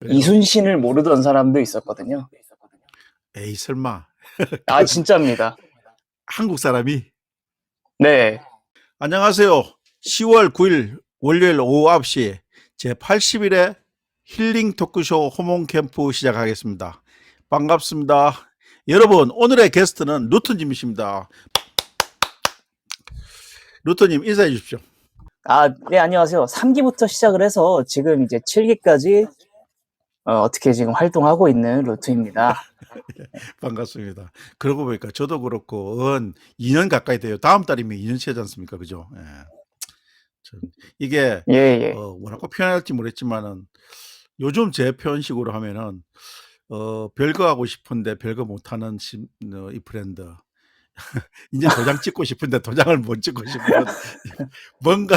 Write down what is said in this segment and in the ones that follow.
그래요? 이순신을 모르던 사람도 있었거든요. 에이, 설마. 아, 진짜입니다. 한국 사람이? 네. 안녕하세요. 10월 9일 월요일 오후 9시 제80일의 힐링 토크쇼 호몽 캠프 시작하겠습니다. 반갑습니다. 여러분, 오늘의 게스트는 루트님이십니다. 루트님 인사해 주십시오. 아, 네, 안녕하세요. 3기부터 시작을 해서 지금 이제 7기까지 어떻게 지금 활동하고 있는 루트입니다. 반갑습니다. 그러고 보니까 저도 그렇고 2년 가까이 돼요. 다음 달이면 2년치 하지 않습니까? 그죠? 예. 이게 예, 예. 뭐라고 표현할지 모르겠지만은 요즘 제 표현식으로 하면은 별거 하고 싶은데 별거 못하는 이 브랜드. 이제 도장 찍고 싶은데 도장을 못 찍고 싶은 뭔가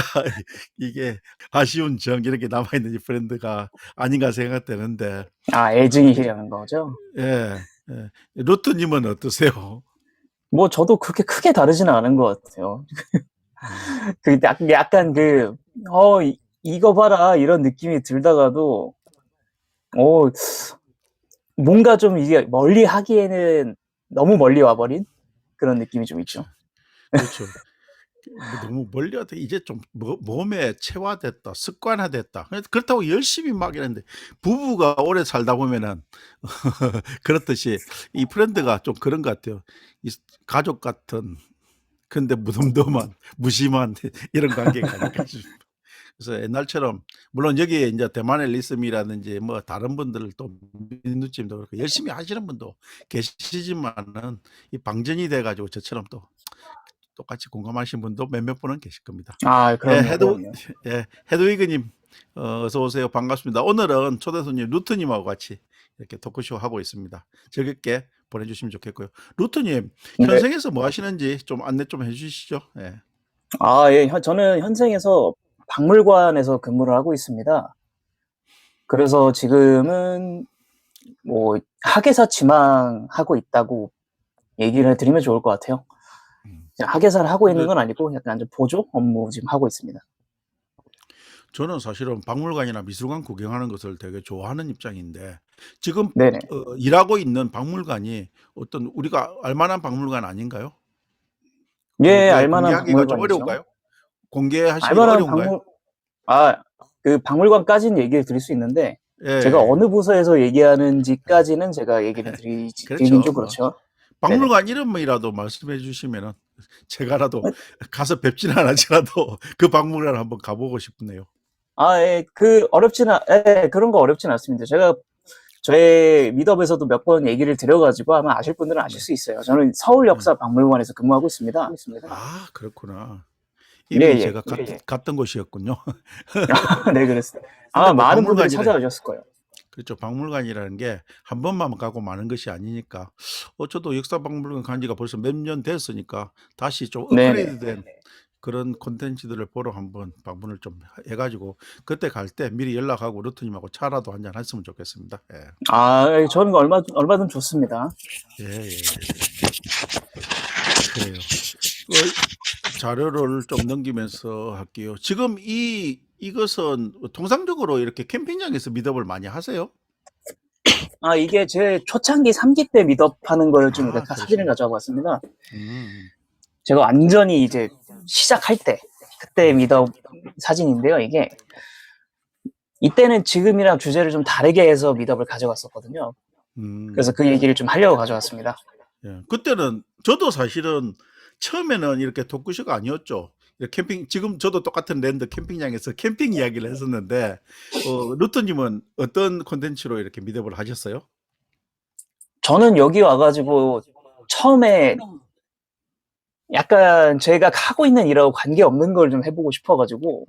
이게 아쉬운 정 이렇게 남아있는 이 브랜드가 아닌가 생각되는데. 아, 애증이시라는 거죠? 예, 예. 루트님은 어떠세요? 뭐 저도 그렇게 크게 다르지는 않은 것 같아요. 그 약간 이거 봐라 이런 느낌이 들다가도 뭔가 좀 이게 멀리 하기에는 너무 멀리 와버린 그런 느낌이 좀 있죠. 그렇죠. 너무 멀리 하다 이제 좀 몸에 체화됐다, 습관화됐다. 그렇다고 열심히 막 이랬는데 부부가 오래 살다 보면은 그렇듯이 이 브랜드가 좀 그런 것 같아요. 이 가족 같은 근데 무덤덤한 무심한 이런 관계가 아닐까 싶어요. 그래서 옛날처럼 물론 여기에 이제 대만의 리스미라든지 뭐 다른 분들 또 민두찜도 그렇고 열심히 하시는 분도 계시지만은 이 방전이 돼가지고 저처럼 또 똑같이 공감하신 분도 몇몇 분은 계실 겁니다. 아, 그럼요. 헤드위그님 어서 오세요. 반갑습니다. 오늘은 초대 손님 루트님하고 같이 이렇게 토크쇼 하고 있습니다. 즐겁게 보내주시면 좋겠고요. 루트님 네. 현생에서 뭐 하시는지 좀 안내 좀 해주시죠. 예. 아, 예. 저는 현생에서 박물관에서 근무를 하고 있습니다. 그래서 지금은 뭐 학예사 지망하고 있다고 얘기를 드리면 좋을 것 같아요. 학예사를 하고 있는 건 아니고 약간 좀 보조 업무 지금 하고 있습니다. 저는 사실은 박물관이나 미술관 구경하는 것을 되게 좋아하는 입장인데 지금 네네. 일하고 있는 박물관이 어떤 우리가 알만한 박물관 아닌가요? 예, 그게 알만한 공개하기가 좀 박물관이죠. 어려운가요? 공개하시기가 알만한 어려운가요? 그 박물관까지는 얘기를 드릴 수 있는데 제가 예. 어느 부서에서 얘기하는지까지는 제가 얘기를 드리긴 그렇죠. 좀 그렇죠. 네네. 박물관 이름이라도 말씀해 주시면은 제가라도 가서 뵙지는 않았지라도 그 박물관 한번 가보고 싶네요. 아, 예, 그런 거 어렵진 않습니다. 제가 저의 미더에서도 몇 번 얘기를 드려가지고 아마 아실 분들은 아실 수 있어요. 저는 서울역사박물관에서 근무하고 있습니다. 아, 그렇구나. 예, 이미 예. 제가 갔던 곳이었군요. 네, 그렇습니다. 근데 아마 뭐 많은 분들이 박물관이래. 찾아오셨을 거예요. 그렇죠. 박물관이라는 게 한 번만 가고 마는 것이 아니니까. 저도 역사박물관 간 지가 벌써 몇 년 됐으니까 다시 좀 네네. 업그레이드된 그런 콘텐츠들을 보러 한번 방문을 좀 해가지고 그때 갈 때 미리 연락하고 루트님하고 차라도 한잔 했으면 좋겠습니다. 예. 아, 저는 얼마든 좋습니다. 예, 예, 예. 그래요. 자료를 좀 넘기면서 할게요. 지금 이것은 통상적으로 이렇게 캠핑장에서 미더블 많이 하세요? 아, 이게 제 초창기 3기 때 미더하는 걸 좀 아, 사진을 그러시구나. 가져와 봤습니다. 음, 제가 완전히 이제 시작할 때 그때 미더 사진인데요. 이때는 지금이랑 주제를 좀 다르게 해서 미더를 가져갔었거든요. 그래서 그 얘기를 좀 하려고 가져왔습니다. 예. 그때는 저도 사실은 처음에는 이렇게 토크쇼가 아니었죠. 캠핑 지금 저도 똑같은 랜드 캠핑장에서 캠핑 이야기를 했었는데 루트님은 어떤 콘텐츠로 이렇게 미더블 하셨어요? 저는 여기 와가지고 처음에 약간 제가 하고 있는 일하고 관계없는 걸 좀 해보고 싶어가지고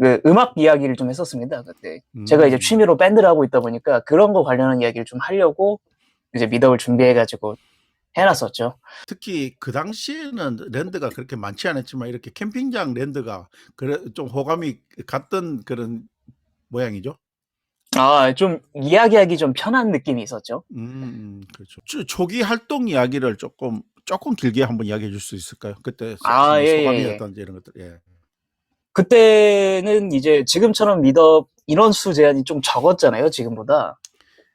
그 음악 이야기를 좀 했었습니다. 그때 제가 이제 취미로 밴드를 하고 있다 보니까 그런 거 관련한 이야기를 좀 하려고 이제 미더를 준비해가지고 해놨었죠. 특히 그 당시에는 랜드가 그렇게 많지 않았지만 이렇게 캠핑장 랜드가 좀 호감이 갔던 그런 모양이죠. 아, 좀 이야기하기 좀 편한 느낌이 있었죠. 그렇죠. 초기 활동 이야기를 조금 길게 한번 이야기해 줄 수 있을까요? 그때 아, 예, 예. 소감이었던지 이런 것들. 예. 그때는 이제 지금처럼 인원수 제한이 좀 적었잖아요, 지금보다.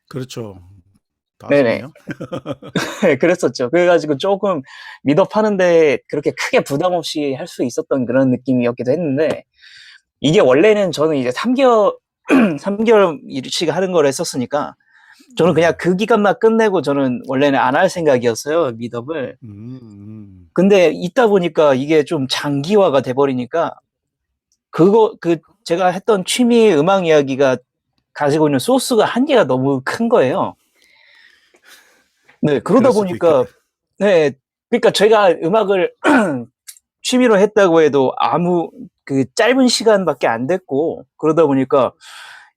그렇죠. 다 네네. 썼네요. 그랬었죠. 그래가지고 조금 미덕 하는데 그렇게 크게 부담 없이 할 수 있었던 그런 느낌이었기도 했는데, 이게 원래는 저는 이제 3개월, 3개월씩 하는 걸 했었으니까, 저는 그냥 네. 그 기간만 끝내고 저는 원래는 안 할 생각이었어요, 미덕을. 음. 근데 있다 보니까 이게 좀 장기화가 돼버리니까, 제가 했던 취미 음악 이야기가 가지고 있는 소스가 한계가 너무 큰 거예요. 네, 그럴 그러다 수도 있겠다. 보니까, 네, 그러니까 제가 음악을 취미로 했다고 해도 그 짧은 시간밖에 안 됐고, 그러다 보니까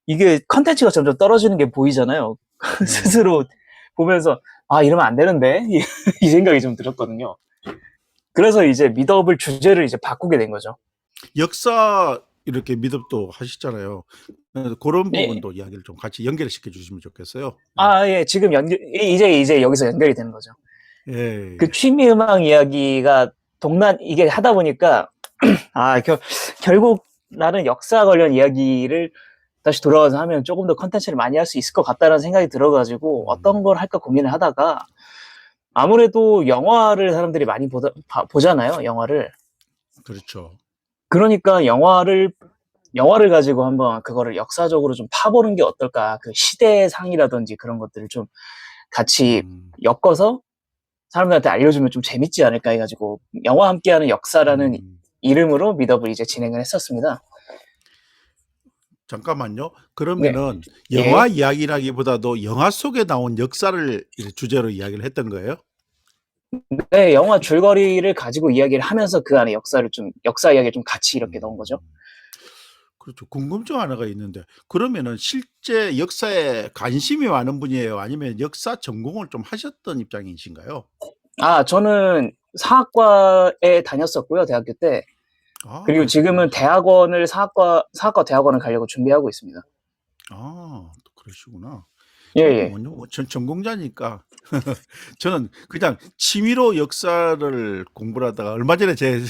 이게 컨텐츠가 점점 떨어지는 게 보이잖아요. 네. 스스로 보면서, 아, 이러면 안 되는데? 이 생각이 좀 들었거든요. 그래서 이제 미더블 주제를 이제 바꾸게 된 거죠. 역사 이렇게 미덥도 하시잖아요. 그런 네. 부분도 이야기를 좀 같이 연결시켜 주시면 좋겠어요. 예. 아, 예, 지금 이제 여기서 연결이 되는 거죠. 예. 그 취미 음악 이야기가 이게 하다 보니까, 아, 결국 나는 역사 관련 이야기를 다시 돌아와서 하면 조금 더 컨텐츠를 많이 할 수 있을 것 같다는 생각이 들어가지고 어떤 음. 걸 할까 고민을 하다가, 아무래도 영화를 사람들이 많이 보잖아요, 영화를. 그렇죠. 그러니까 영화를 가지고 한번 그거를 역사적으로 좀 파보는 게 어떨까. 그 시대상이라든지 그런 것들을 좀 같이 음. 엮어서 사람들한테 알려주면 좀 재밌지 않을까 해가지고, 영화 함께하는 역사라는 음. 이름으로 미더블 이제 진행을 했었습니다. 잠깐만요. 네. 그러면은 영화 예. 이야기라기보다도 영화 속에 나온 역사를 이제 주제로 이야기를 했던 거예요? 네, 영화 줄거리를 가지고 이야기를 하면서 그 안에 역사 이야기를 좀 같이 이렇게 넣은 거죠. 음. 그렇죠. 궁금증 하나가 있는데 그러면은 실제 역사에 관심이 많은 분이에요? 아니면 역사 전공을 좀 하셨던 입장이신가요? 아, 저는 사학과에 다녔었고요, 대학교 때. 아 그리고 그러셨구나. 지금은 사학과 대학원을 가려고 준비하고 있습니다. 또 그러시구나. 저는 예예. 뭐 전공자니까 저는 그냥 취미로 역사를 공부를 하다가 얼마 전에 제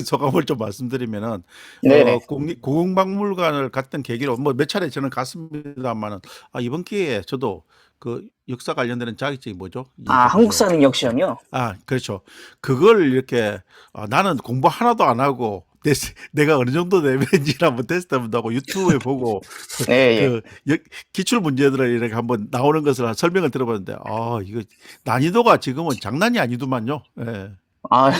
소감을 좀 말씀드리면은 네네. 국립고궁박물관을 갔던 계기로 뭐 몇 차례 저는 갔습니다마는 이번 기회에 저도 그 역사 관련되는 자격증이 뭐죠? 아, 이게 저 한국사 능력 시험이요? 그렇죠. 그걸 이렇게 나는 공부 하나도 안 하고 내가 어느 정도 레벨인지를 한번 테스트 한번 하고 유튜브에 보고 예예. 그 기출 문제들을 이렇게 한번 나오는 것을 설명을 들어봤는데 이거 난이도가 지금은 장난이 아니더만요. 예. 아,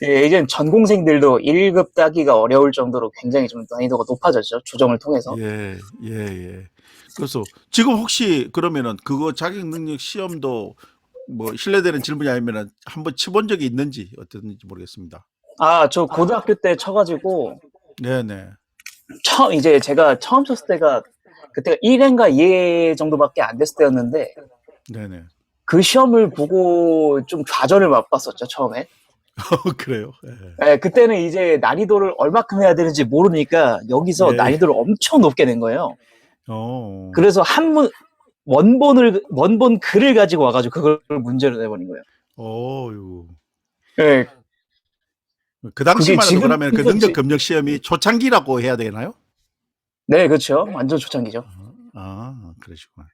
예, 이젠 전공생들도 1급 따기가 어려울 정도로 굉장히 좀 난이도가 높아졌죠, 조정을 통해서. 예. 예예. 그래서 지금 혹시 그러면은 그거 자격 능력 시험도 뭐 실례되는 질문이 아니면은 한번 쳐본 적이 있는지 어땠는지 모르겠습니다. 아, 저 고등학교 때 쳐가지고, 네네. 이제 제가 처음 쳤을 때가, 그때가 1회인가 2회 정도밖에 안 됐을 때였는데, 네네. 그 시험을 보고 좀 좌절을 맛봤었죠, 처음에. 그래요? 예. 예, 그때는 이제 난이도를 얼마큼 해야 되는지 모르니까 여기서 예. 난이도를 엄청 높게 낸 거예요. 어. 그래서 원본 글을 가지고 와가지고 그걸 문제로 내버린 거예요. 어유. 예, 그 그게 당시만 해도 지금, 그러면 그 능력 검역 시험이 초창기라고 해야 되나요? 네, 그렇죠. 완전 초창기죠. 그러시구나.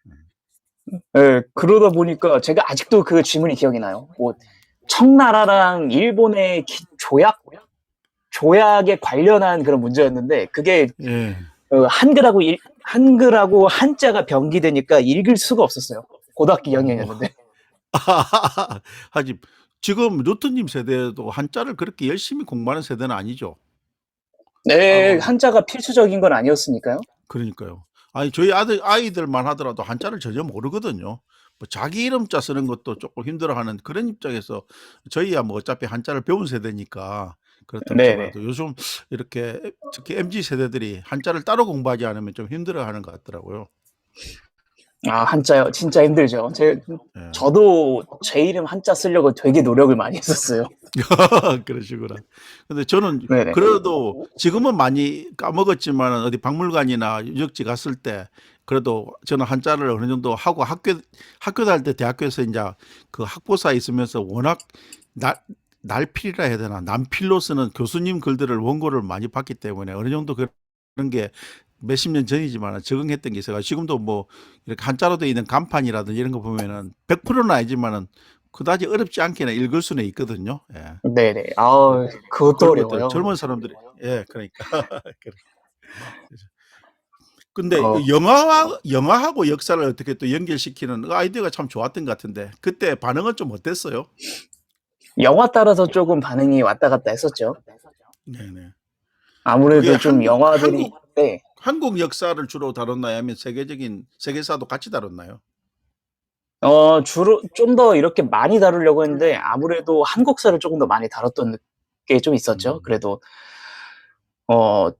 예, 그러다 보니까 제가 아직도 그 지문이 기억이 나요. 뭐, 청나라랑 일본의 조약에 관련한 그런 문제였는데, 그게 예. 한글하고 한자가 병기되니까 읽을 수가 없었어요. 고등학교 어. 2학년이었는데. 하지 지금 루트님 세대도 한자를 그렇게 열심히 공부하는 세대는 아니죠? 네, 뭐 한자가 필수적인 건 아니었으니까요. 그러니까요. 아니 저희 아이들만 하더라도 한자를 전혀 모르거든요. 뭐 자기 이름자 쓰는 것도 조금 힘들어하는 그런 입장에서 저희야 뭐 어차피 한자를 배운 세대니까 그렇다고 네네. 치더라도 요즘 이렇게 특히 MZ 세대들이 한자를 따로 공부하지 않으면 좀 힘들어하는 것 같더라고요. 아, 한자요? 진짜 힘들죠. 예. 저도 제 이름 한자 쓰려고 되게 노력을 많이 했었어요. 그러시구나. 근데 저는 네네. 그래도 지금은 많이 까먹었지만은 어디 박물관이나 유적지 갔을 때 그래도 저는 한자를 어느 정도 하고 학교 다닐 때 대학교에서 인제 그 학보사에 있으면서 워낙 날 날필이라 해야 되나? 남필로 쓰는 교수님 글들을 원고를 많이 봤기 때문에 어느 정도 그런 게 몇십 년 전이지만 적응했던 게 있어가 지금도 뭐 이렇게 한자로 되어 있는 간판이라든지 이런 거 보면은 100%는 아니지만은 그다지 어렵지 않게는 읽을 수는 있거든요. 예. 네네. 아, 그것도 그런 것들 어려워요. 젊은 사람들이 그러니까 그래. 그래서 근데 어, 영화하고 역사를 어떻게 또 연결시키는 그 아이디어가 참 좋았던 것 같은데 그때 반응은 좀 어땠어요? 영화 따라서 조금 반응이 왔다 갔다 했었죠. 네네. 그게 아무래도 좀 영화들이, 네. 한국 역사를 주로 다뤘나요? 아니면 세계적인 세계사도 같이 다뤘나요? 주로 좀 더 이렇게 많이 다루려고 했는데 아무래도 한국사를 조금 더 많이 다뤘던 게 좀 있었죠. 음. 그래도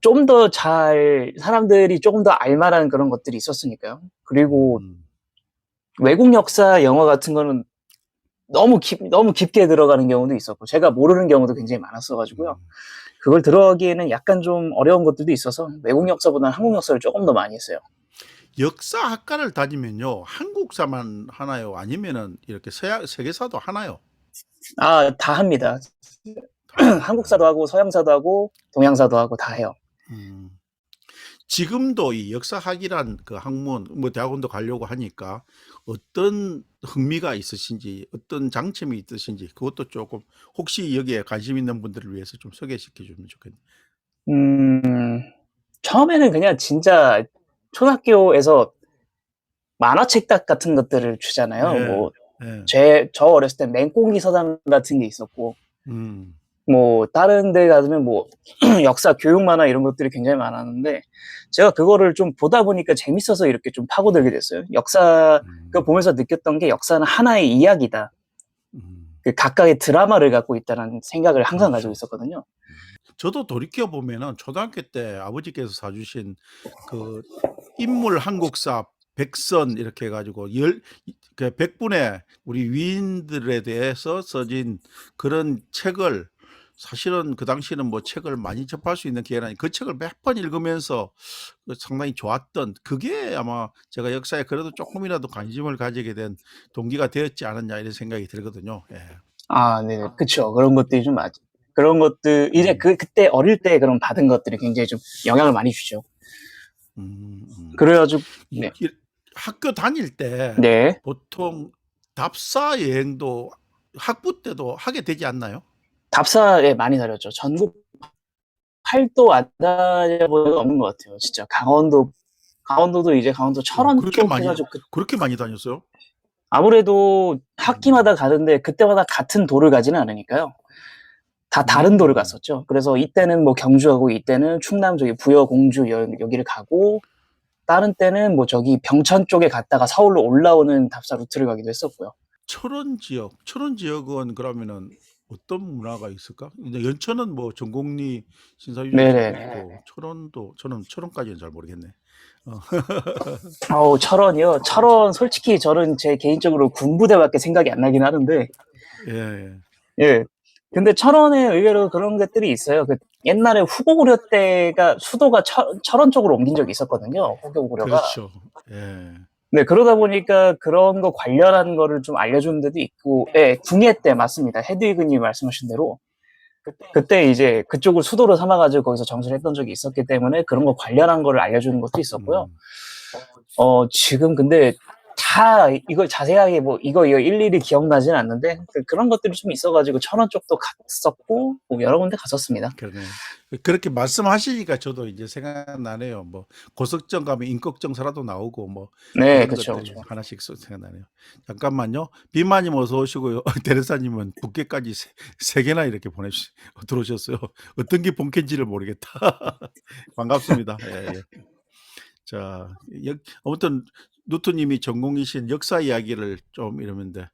좀 더 사람들이 조금 더 알 만한 그런 것들이 있었으니까요. 그리고 음. 외국 역사 영화 같은 거는 너무 깊게 들어가는 경우도 있었고 제가 모르는 경우도 굉장히 많았어 가지고요. 음. 그걸 들어가기에는 약간 좀 어려운 것들도 있어서 외국 역사보다는 한국 역사를 조금 더 많이 했어요. 역사학과를 다니면요. 한국사만 하나요? 아니면은 이렇게 세계사도 하나요? 다 합니다. 다. 한국사도 하고 서양사도 하고 동양사도 하고 다 해요. 음. 지금도 이 역사학이란 그 학문 뭐 대학원도 가려고 하니까 어떤 흥미가 있으신지 어떤 장점이 있으신지 그것도 조금 혹시 여기에 관심 있는 분들을 위해서 좀 소개시켜 주면 좋겠네요. 음. 처음에는 그냥 진짜 초등학교에서 만화책 같은 것들을 주잖아요. 예. 뭐 예. 저 어렸을 땐 맹꽁이 서당 같은 게 있었고 음. 뭐 다른 데 가면 뭐 역사 교육 만화 이런 것들이 굉장히 많았는데 제가 그거를 좀 보다 보니까 재밌어서 이렇게 좀 파고들게 됐어요. 그거 음. 보면서 느꼈던 게 '역사는 하나의 이야기다.' 음. 그 각각의 드라마를 갖고 있다는 생각을 항상 가지고 그렇죠. 있었거든요. 저도 돌이켜 보면은 초등학교 때 아버지께서 사주신 그 인물 한국사 백선 이렇게 해 가지고 그 100분의 우리 위인들에 대해서 써진 그런 책을 사실은 그 당시에는 뭐 책을 많이 접할 수 있는 기회는 그 책을 몇 번 읽으면서 상당히 좋았던 그게 아마 제가 역사에 그래도 조금이라도 관심을 가지게 된 동기가 되었지 않았냐 이런 생각이 들거든요. 예. 네네. 그쵸. 그런 것들이 좀 그런 것들 이제 음. 그때 어릴 때 그런 받은 것들이 굉장히 좀 영향을 많이 주죠. 음. 음. 그래 가지고 이 네. 이 학교 다닐 때 네. 보통 답사 여행도 학부 때도 하게 되지 않나요? 답사에 많이 다녔죠. 전국 팔도 안 다녀본 적은 없는 것 같아요. 진짜 강원도도 이제 강원도 오 철원 쪽 해 가지고 그렇게 많이 다녔어요? 아무래도 음. 학기마다 가는데 그때마다 같은 도를 가지는 않으니까요. 다 다른 도를 음. 갔었죠. 그래서 이때는 뭐 경주하고 이때는 충남 저기 부여, 공주 여기를 가고 다른 때는 뭐 저기 병천 쪽에 갔다가 서울로 올라오는 답사 루트를 가기도 했었고요. 철원 지역은 그러면은 어떤 문화가 있을까? 근데 연천은 뭐 전곡리 신사유적지도 네네네. 있고 철원도 저는 철원까지는 잘 모르겠네. 어. 철원이요? 철원 솔직히 저는 제 개인적으로 군부대밖에 생각이 안 나긴 하는데 예. 예. 근데 철원에 의외로 그런 것들이 있어요. 옛날에 후고구려 때가 수도가 철원 쪽으로 옮긴 적이 있었거든요, 후고구려가. 그렇죠. 예. 네, 그러다 보니까 그런 거 관련한 거를 좀 알려주는 데도 있고, 예, 궁예 때 맞습니다. 헤드위그님 말씀하신 대로. 그때 이제 그쪽을 수도로 삼아가지고 거기서 정수를 했던 적이 있었기 때문에 그런 거 관련한 거를 알려주는 것도 있었고요. 음. 지금 근데 다 이걸 자세하게 뭐 이거 일일이 기억나지는 않는데 그런 것들이 좀 있어가지고 천원 쪽도 갔었고 뭐 여러 군데 갔었습니다. 그러네. 그렇게 말씀하시니까 저도 이제 생각나네요. 뭐 고석정 가면 임꺽정사라도 나오고 뭐 네, 그런 그쵸, 것들이 그쵸. 하나씩 생각나네요. 잠깐만요. 비마님 어서 오시고요. 대리사님은 북계까지 세 개나 이렇게 들어오셨어요. 어떤 게 본캐인지를 모르겠다. 반갑습니다. 예예. 자, 아무튼 누트님이 전공이신 역사 이야기를 좀 이러는데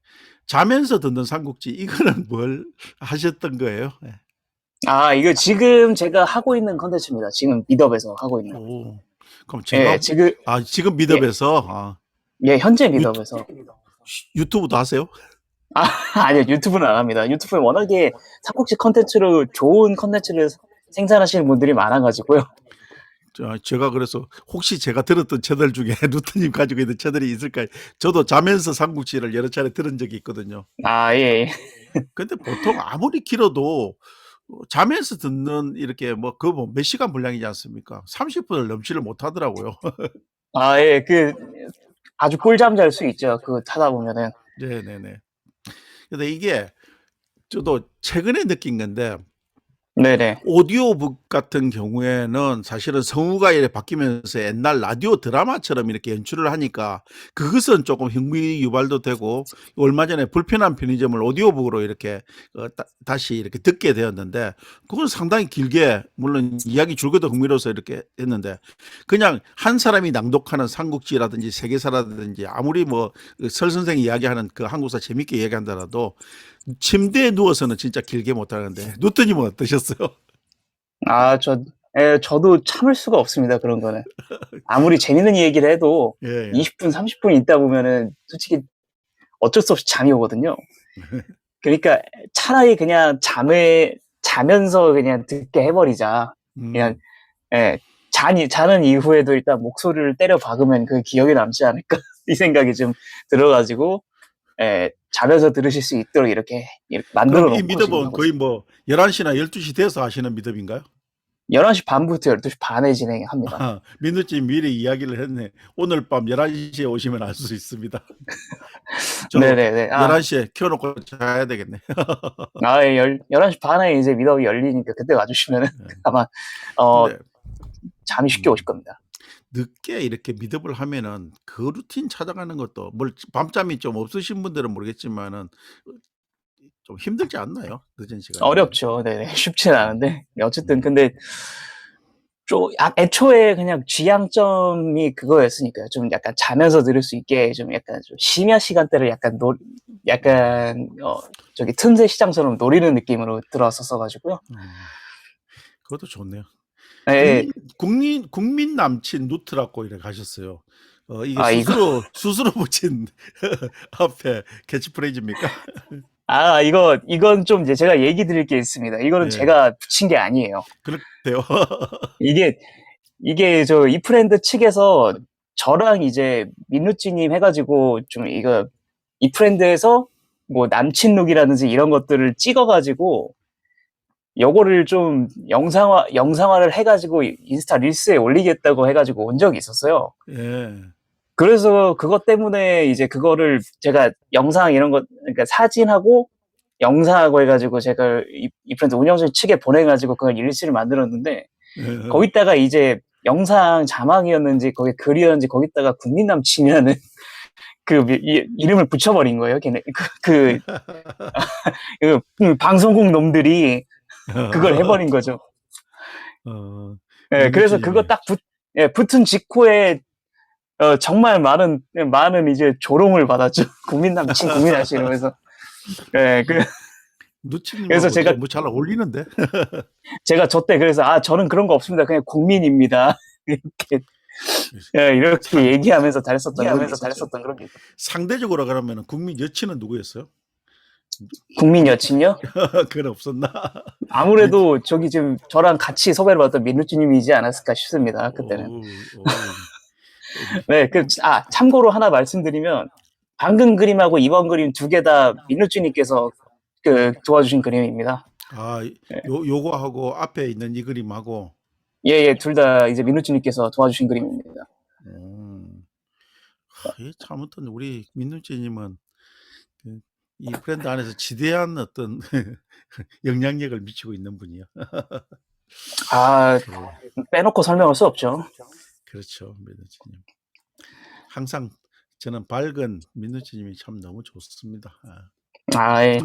자면서 듣는 삼국지 이거는 뭘 하셨던 거예요? 예. 이거 지금 제가 하고 있는 컨텐츠입니다. 지금 미더에서 하고 있는. 오. 그럼 예, 제가 지금 지금 예, 미드업에서 현재 유튜 미더에서. 유튜브도 하세요? 아, 아니요. 유튜브는 안 합니다. 유튜브에 워낙에 삼국지 컨텐츠로 좋은 컨텐츠를 생산하시는 분들이 많아 가지고요. 제가 그래서 혹시 제가 들었던 채널 중에 루트님 가지고 있는 채널이 있을까? 저도 자면서 삼국지를 여러 차례 들은 적이 있거든요. 예예. 근데 보통 아무리 길어도 자면서 듣는 이렇게 뭐 그 뭐 몇 시간 분량이지 않습니까? 30분을 넘지를 못하더라고요. 아 예. 아주 꿀잠 잘 수 있죠. 그거 하다 보면은. 네네네. 근데 이게 저도 최근에 느낀 건데 네네. 오디오북 같은 경우에는 사실은 성우가 이렇게 바뀌면서 옛날 라디오 드라마처럼 이렇게 연출을 하니까 그것은 조금 흥미 유발도 되고 얼마 전에 불편한 편의점을 오디오북으로 이렇게 다시 이렇게 듣게 되었는데 그건 상당히 길게 물론 이야기 줄거도 흥미로워서 이렇게 했는데 그냥 한 사람이 낭독하는 삼국지라든지 세계사라든지 아무리 뭐 설 선생이 이야기하는 그 한국사 재밌게 이야기한다라도 침대에 누워서는 진짜 길게 못 하는데 누트님은 어떠셨어요? 저도 참을 수가 없습니다, 그런 거는. 아무리 재밌는 얘기를 해도 예예. 20분 30분 있다 보면은 솔직히 어쩔 수 없이 잠이 오거든요. 그러니까 차라리 그냥 잠을 자면서 그냥 듣게 해 버리자. 그냥 음. 예. 자는 이후에도 일단 목소리를 때려 박으면 그 기억에 남지 않을까 이 생각이 좀 들어 가지고 예. 자면서 들으실 수 있도록 이렇게 그럼 만들어 이 놓고 지금 미드은 하고 거의 있습니다. 뭐 11시나 12시 돼서 하시는 미드인가요? 11시 반부터 12시 반에 진행합니다. 아, 민우님 미리 이야기를 했네. 오늘 밤 11시에 오시면 알 수 있습니다. 저 네네네. 11시에 켜놓고 자야 되겠네. 예. 11시 반에 이제 미더이 열리니까 그때 와 주시면은 네. 아마 어 근데 잠이 쉽게 오실 겁니다. 늦게 이렇게 미드를 하면은 그 루틴 찾아가는 것도 뭘 밤잠이 좀 없으신 분들은 모르겠지만은 좀 힘들지 않나요? 늦은 시간이면. 어렵죠. 네네. 쉽지는 음. 않은데 어쨌든 음. 근데 애초에 그냥 지향점이 그거였으니까요. 좀 약간 자면서 들을 수 있게 좀 약간 좀 심야 시간대를 약간 저기 틈새 시장처럼 노리는 느낌으로 들어왔었어 가지고요. 음. 그것도 좋네요. 예. 국민 남친 누트라고 이렇게 가셨어요. 이게 이거 스스로 붙인 앞에 캐치프레이즈입니까? 이건 좀 이제 제가 얘기 드릴 게 있습니다. 이거는 예. 제가 붙인 게 아니에요. 그렇대요. 이게 저 이프랜드 측에서 저랑 이제 민루찌 님 해 가지고 좀 이거 이프랜드에서 뭐 남친룩이라든지 이런 것들을 찍어 가지고 요거를 좀 영상화를 해 가지고 인스타 릴스에 올리겠다고 해 가지고 온 적이 있었어요. 예. 그래서 그것 때문에 이제 그거를 제가 영상 이런 거 그러니까 사진하고 영상하고 해 가지고 제가 이프랜드 운영진 측에 보내 가지고 그걸 릴스를 만들었는데 예. 거기다가 이제 영상 자막이었는지 거기 글이었는지 거기다가 국민 남친이라는 이름을 붙여버린 거예요. 걔네 방송국 놈들이 그걸 해버린 거죠. 어, 예, 그래서 그거 민우찌님이 딱 붙은 직후에 정말 많은 이제 조롱을 받았죠. 국민 남친, 국민 아저씨 이러면서. 예, 그래서 누치님하고 너무 잘 어울리는데? 제가 저때 그래서 저는 그런 거 없습니다. 그냥 국민입니다. 이렇게 상, 얘기하면서 잘했었던 그런 게 있었죠. 상대적으로 그러면 국민 여친은 누구였어요? 국민 여친요? 그건 없었나? 민, 아무래도 저기 지금 저랑 같이 섭외를 받았던 민루찌님이지 않았을까 싶습니다. 그때는. 오, 네, 참고로 하나 말씀드리면 방금 그림하고 이번 그림 두 개 다 민루찌님께서 도와주신 그림입니다. 요거하고 앞에 있는 이 그림하고, 예, 둘 다 이제 민루찌님께서 도와주신 그림입니다. 아무튼 우리 민누찌님은 이 브랜드 안에서 지대한 어떤 영향력을 미치고 있는 분이요. 빼놓고 설명할 수 없죠. 그렇죠, 민누찌님. 항상 저는 밝은 민누찌님이 참 너무 좋습니다. 예.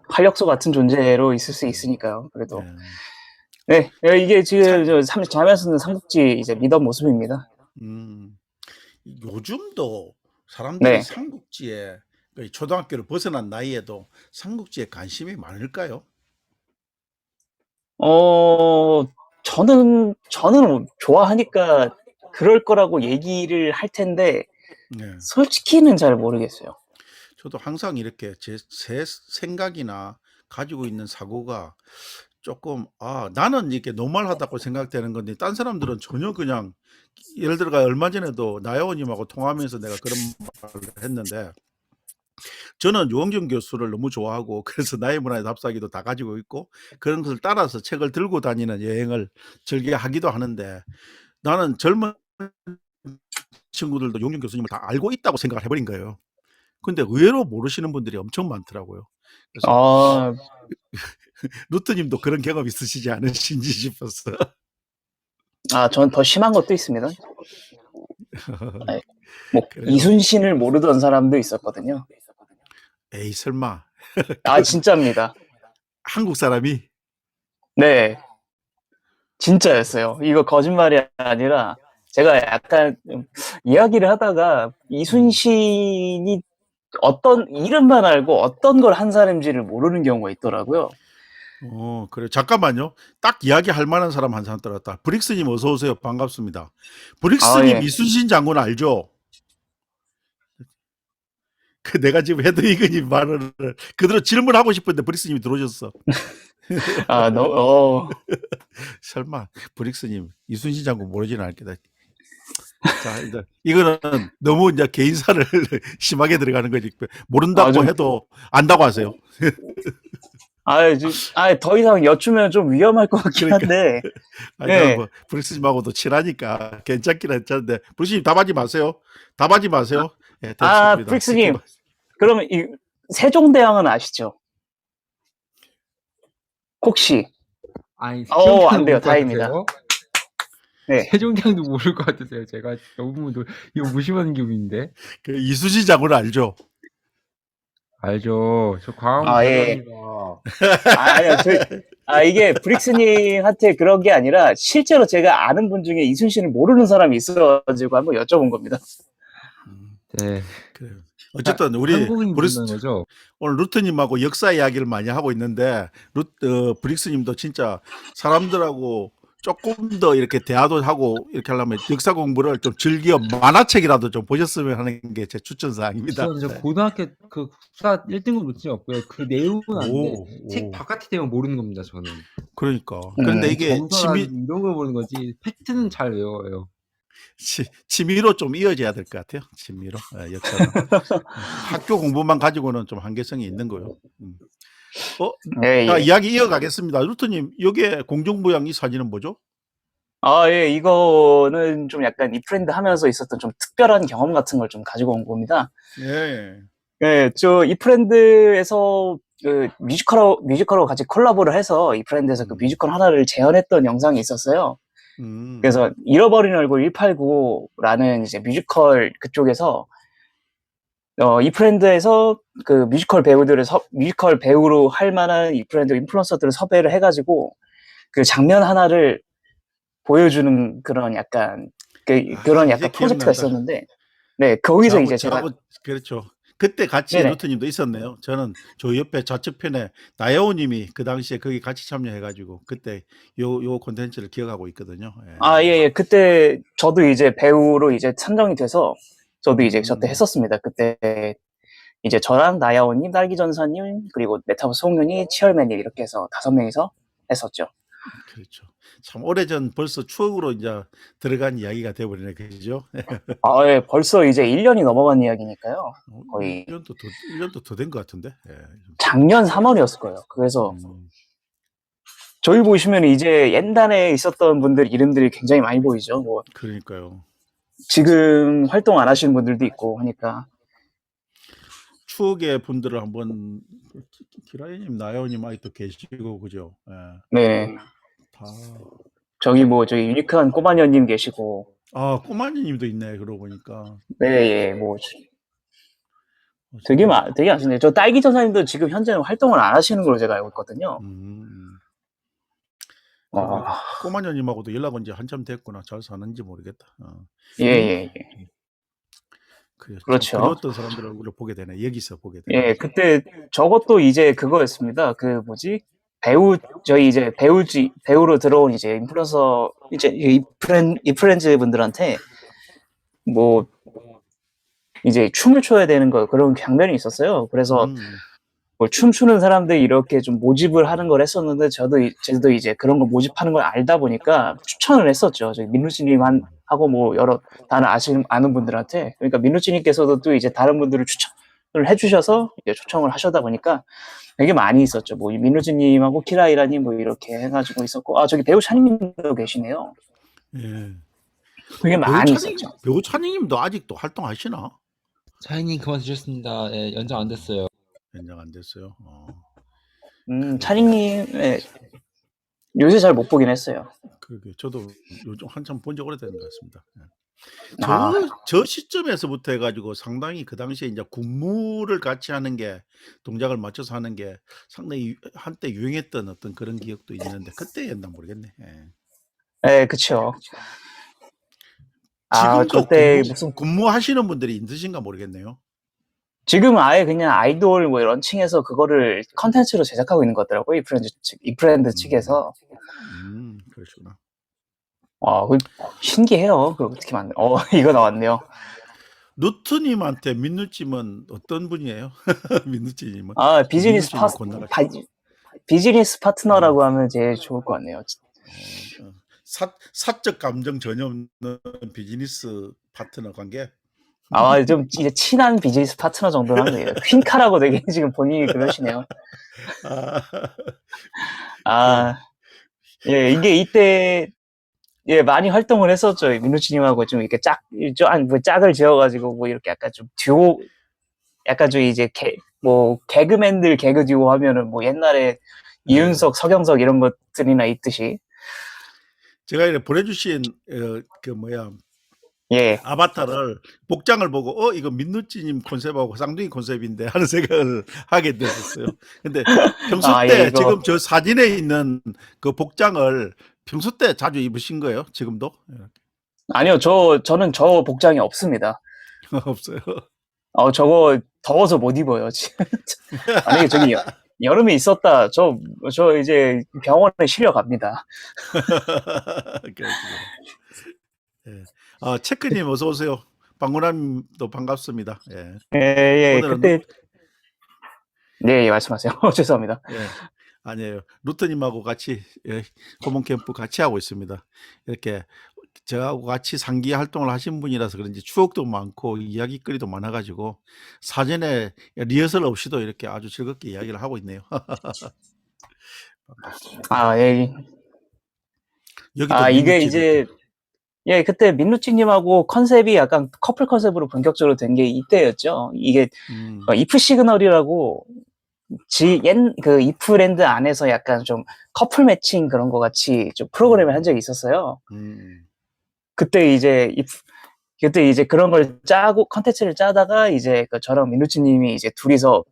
활력소 같은 존재로 있을 수 있으니까요. 그래도. 네. 네, 이게 지금 자면서 듣는 삼국지 이제 믿어 모습입니다. 요즘도 사람들이 네. 삼국지에 초등학교를 벗어난 나이에도 삼국지에 관심이 많을까요? 저는 좋아하니까 그럴 거라고 얘기를 할 텐데 네. 솔직히는 잘 모르겠어요. 저도 항상 이렇게 제 생각이나 가지고 있는 사고가 조금 나는 이렇게 노멀하다고 생각되는 건데 딴 사람들은 전혀 그냥 예를 들어가 얼마 전에도 나영원님하고 통화하면서 내가 그런 말을 했는데 저는 유홍준 교수를 너무 좋아하고 그래서 나의 문화의 답사기도 다 가지고 있고 그런 것을 따라서 책을 들고 다니는 여행을 즐겨하기도 하는데 나는 젊은 친구들도 유홍준 교수님을 다 알고 있다고 생각을 해버린 거예요. 근데 의외로 모르시는 분들이 엄청 많더라고요. 그래서 아, 루트님도 그런 경험 있으시지 않으신지 싶었어. 전 더 심한 것도 있습니다. 아이, 뭐 그래요. 이순신을 모르던 사람도 있었거든요. 에이 설마 진짜입니다. 한국 사람이 네, 진짜였어요. 이거 거짓말이 아니라 제가 약간 이야기를 하다가 이순신이 어떤 이름만 알고 어떤 걸 한 사람인지를 모르는 경우가 있더라고요. 그래 잠깐만요. 딱 이야기할 만한 사람 한 사람 들었다. 브릭스님 어서 오세요. 반갑습니다. 브릭스님 예. 이순신 장군 알죠? 그 내가 지금 헤드위그님 말을 그대로 질문하고 싶은데 브릭스님이 들어오셨어. 설마 브릭스님 이순신 장군 모르지는 않겠다. 자, 일단 이거는 너무 이제 개인사를 심하게 들어가는 거지. 모른다고 해도 안다고 하세요. 더 이상 여쭈면 좀 위험할 것 같긴 한데. 아니, 뭐 브릭스님하고도 친하니까 괜찮긴 했는데 브릭스님 답하지 마세요. 답하지 마세요. 네, 됐습니다. 브릭스님, 그러면 이 세종대왕은 아시죠? 혹시? 아니, 안 돼요. 다행입니다. 네. 세종대왕도 모를 것 같으세요. 제가 너무 이거 무심한 기분인데. 그 이순신 장군을 알죠? 알죠. 저 광화문 예. 이게 브릭스님한테 그런 게 아니라 실제로 제가 아는 분 중에 이순신을 모르는 사람이 있어가지고 한번 여쭤본 겁니다. 네. 그래요. 어쨌든 우리 브릭스 오늘 루트님하고 역사 이야기를 많이 하고 있는데 브릭스님도 진짜 사람들하고 조금 더 이렇게 대화도 하고 이렇게 하려면 역사 공부를 좀 즐겨 만화책이라도 좀 보셨으면 하는 게 제 추천 사항입니다. 저 고등학교 그 국사 1등급 놓지 없고요. 그 내용은 아는데 책 바깥에 되면 모르는 겁니다. 저는. 그러니까. 그런데 이게 이런 걸 모르는 거지. 팩트는 잘 외워요. 취미로 좀 이어져야 될 것 같아요. 취미로 역사는. 학교 공부만 가지고는 좀 한계성이 있는 거요. 자, 이야기 이어가겠습니다. 루트님, 이게 공중부양 이 사진은 뭐죠? 예, 이거는 좀 약간 이 프렌드 하면서 있었던 좀 특별한 경험 같은 걸 좀 가지고 온 겁니다. 네, 저 이 프렌드에서 그 뮤지컬하고 같이 콜라보를 해서 이 프렌드에서 그 뮤지컬 하나를 재현했던 영상이 있었어요. 그래서 잃어버린 얼굴 189라는 이제 뮤지컬 그쪽에서 이 프렌드에서 그 뮤지컬 배우로 할 만한 이 프렌드 인플루언서들을 섭외를 해가지고 그 장면 하나를 보여주는 그런 약간 그런 약간 프로젝트가 있었는데, 네, 거기서 이제 제가 그렇죠. 그때 같이 루트님도 있었네요. 저는 저 옆에 좌측편에 나여우님이 그 당시에 거기 같이 참여해가지고 그때 요 콘텐츠를 기억하고 있거든요. 예. 그때 저도 이제 배우로 이제 선정이 돼서 저도 이제 저때 했었습니다. 그때 이제 저랑 나야오님, 딸기전사님, 그리고 메타버스 홍윤이, 치얼맨님 이렇게 해서 5명이서 했었죠. 그렇죠. 참 오래전 벌써 추억으로 이제 들어간 이야기가 돼버리네, 그죠? 예, 벌써 이제 1년이 넘어간 이야기니까요. 거의 1년도 더 된 것 같은데. 작년 3월이었을 거예요. 그래서 저희 보시면 이제 옛날에 있었던 분들 이름들이 굉장히 많이 보이죠. 뭐 그러니까요. 지금 활동 안 하시는 분들도 있고 하니까. 추억의 분들을 한번 기라이님, 나야오님 아직도 계시고 그죠? 네. 저기 유니크한 꼬마녀님 계시고. 꼬마녀님도 있네. 그러고 보니까. 네, 뭐 되게 아시네요. 저 딸기 전사님도 지금 현재는 활동을 안 하시는 걸로 제가 알고 있거든요. 꼬마녀님하고도 연락 온 지 한참 됐구나. 잘 사는지 모르겠다. 예. 그렇죠. 그리웠던 사람들 얼굴을 보게 되네. 여기서 보게 되네. 예, 그때 저것도 이제 그거였습니다. 그 뭐지? 배우로 들어온 이제 인플루언서, 이제 이프렌즈 분들한테 뭐 이제 춤을 춰야 되는 그런 장면이 있었어요. 그래서 뭐 춤추는 사람들 이렇게 좀 모집을 하는 걸 했었는데 저도 이제 그런 거 모집하는 걸 알다 보니까 추천을 했었죠. 저희 민루찌님 하고 뭐 여러 다른 아는 분들한테. 그러니까 민루찌님께서도 또 이제 다른 분들을 해주셔서 이제 초청을 하셔다 보니까 되게 많이 있었죠. 뭐 민우진님하고 키라이라님 뭐 이렇게 해가지고 있었고, 아 저기 배우 찬익님도 계시네요. 예. 되게 배우 많이 찬익 있었죠. 배우 찬익님도 아직도 활동하시나? 차이님 그만두셨습니다. 예, 연장 안 됐어요. 연장 안 됐어요. 찬익님 요새 잘 못 보긴 했어요. 그러게 저도 요즘 한참 본 지 오래된 것 같습니다. 예. 아, 저 시점에서부터 해가지고 상당히 그 당시에 이제 군무를 같이 하는 게 동작을 맞춰서 하는 게 상당히 한때 유행했던 어떤 그런 기억도 있는데 그때였나 모르겠네. 예. 네, 그쵸. 아, 지금도 그때 무슨 군무하시는 분들이 있으신가 모르겠네요. 지금은 아예 그냥 아이돌 뭐 런칭해서 그거를 컨텐츠로 제작하고 있는 것 같더라고요. 이 브랜드 측에서. 그러시구나. 신기해요. 그걸 어떻게 만든? 이거 나왔네요. 노트님한테 민누찜은 어떤 분이에요? 민누찜님은 아, 비즈니스 민누찜님 곧 나가시. 비즈니스 파트너라고 하면 제일 좋을 것 같네요. 사적 감정 전혀 없는 비즈니스 파트너 관계. 아, 좀 이제 친한 비즈니스 파트너 정도는 한 거예요. 퀸카라고 되게 지금 본인이 그러시네요. 예, 이게 이때 예, 많이 활동을 했었죠. 민우치님하고 좀 이렇게 짝을 지어가지고 뭐 이렇게 약간 좀 듀오, 약간 좀 이제 개그맨들 개그 듀오 하면은 뭐 옛날에 이윤석, 서경석 이런 것들이나 있듯이. 제가 이렇게 보내주신 예. 아바타를 복장을 보고 이거 민누찌님 컨셉하고 쌍둥이 컨셉인데 하는 생각을 하게 됐었어요. 근데 평소 때 예, 지금 저 사진에 있는 그 복장을 평소 때 자주 입으신 거예요? 지금도? 아니요, 저는 저 복장이 없습니다. 없어요. 저거 더워서 못 입어요, 지금. 만약에 저기 여름에 있었다, 저 이제 병원에 실려갑니다. 예. 체크님 어서 오세요. 방문함도 반갑습니다. 예. 예, 오늘은 그때 네, 말씀하세요. 죄송합니다. 예. 아니에요. 루터님하고 같이 코몬 캠프 같이 하고 있습니다. 이렇게 저하고 같이 상기 활동을 하신 분이라서 그런지 추억도 많고 이야기거리도 많아가지고 사전에 리허설 없이도 이렇게 아주 즐겁게 이야기를 하고 있네요. 반갑습니다. 예. 여기도 이게 민누찌 이제 예, 그때 민루치님하고 컨셉이 약간 커플 컨셉으로 본격적으로 된 게 이때였죠. 이게 이프 시그널이라고 그 이프랜드 안에서 약간 좀 커플 매칭 그런 거 같이 좀 프로그램을 한 적이 있었어요. 그때 이제 그런 걸 짜고 컨텐츠를 짜다가 이제 저랑 민루치님이 이제 둘이서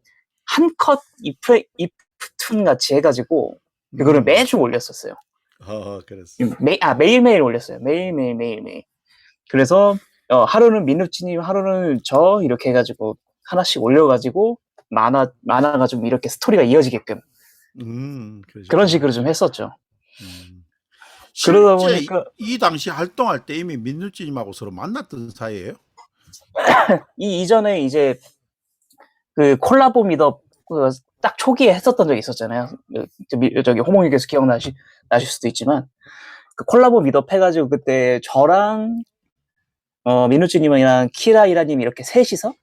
한 컷 이프툰 같이 해가지고 그거를 매주 올렸었어요. 그랬어요. 매일매일 올렸어요. 매일매일. 그래서 하루는 민루치님, 하루는 저 이렇게 해가지고 하나씩 올려가지고 만화가 좀 이렇게 스토리가 이어지게끔 그런 식으로 좀 했었죠. 그러다 보니까 이 당시 활동할 때 이미 민누찌님하고 서로 만났던 사이예요? 이전에 이제 그 콜라보 미덕 딱 초기에 했었던 적이 있었잖아요. 저기 호몽이께서 기억나실 수도 있지만 그 콜라보 미덕 해가지고 그때 저랑 민우찌님이랑 키라이라님 이렇게 셋이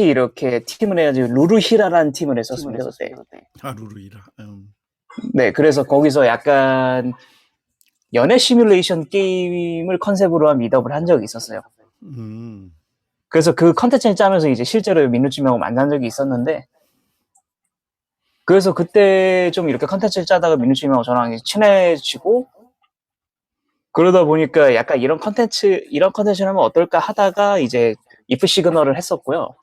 이렇게 팀을 해가지고 루루히라라는 팀을 했었습니다 그때. 루루히라. 네, 그래서 거기서 약간 연애 시뮬레이션 게임을 컨셉으로 한 미덕을 한 적이 있었어요. 그래서 그 컨텐츠를 짜면서 이제 실제로 민우찌님하고 만난 적이 있었는데, 그래서 그때 좀 이렇게 컨텐츠를 짜다가 민우찌님하고 저랑 친해지고, 그러다 보니까 약간 이런 컨텐츠를 하면 어떨까 하다가 이제 이프 시그널을 했었고요.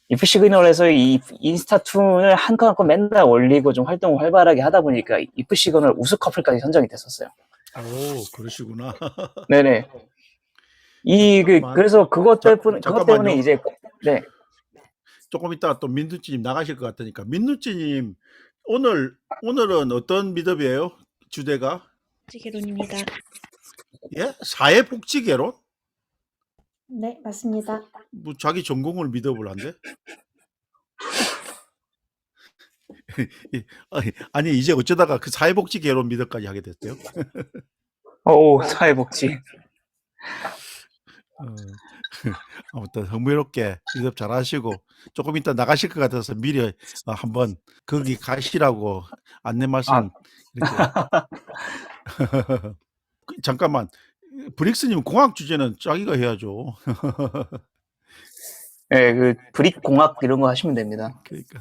이프 시그널에서 이 인스타툰을 한 건 맨날 올리고 좀 활동을 활발하게 하다 보니까 이프 시그널 우수 커플까지 선정이 됐었어요. 오, 그러시구나. 네네. 그래서 그것 때문에 이제 네. 조금 이따 또 민누찌님 나가실 것 같으니까 민누찌님 오늘은 어떤 미덕이에요? 주제가? 복지개론입니다. 예? 사회복지개론? 네, 맞습니다. 뭐 자기 전공을 미덕을 한대? 아니 이제 어쩌다가 그 사회복지개론 미덕까지 하게 됐대요? 사회복지. 아무튼 흥미롭게 일업 잘하시고 조금 이따 나가실 것 같아서 미리 한번 거기 가시라고 안내 말씀 이렇게. 잠깐만, 브릭스님 공학 주제는 자기가 해야죠. 예, 그 브릭 공학 이런 거 하시면 됩니다. 그러니까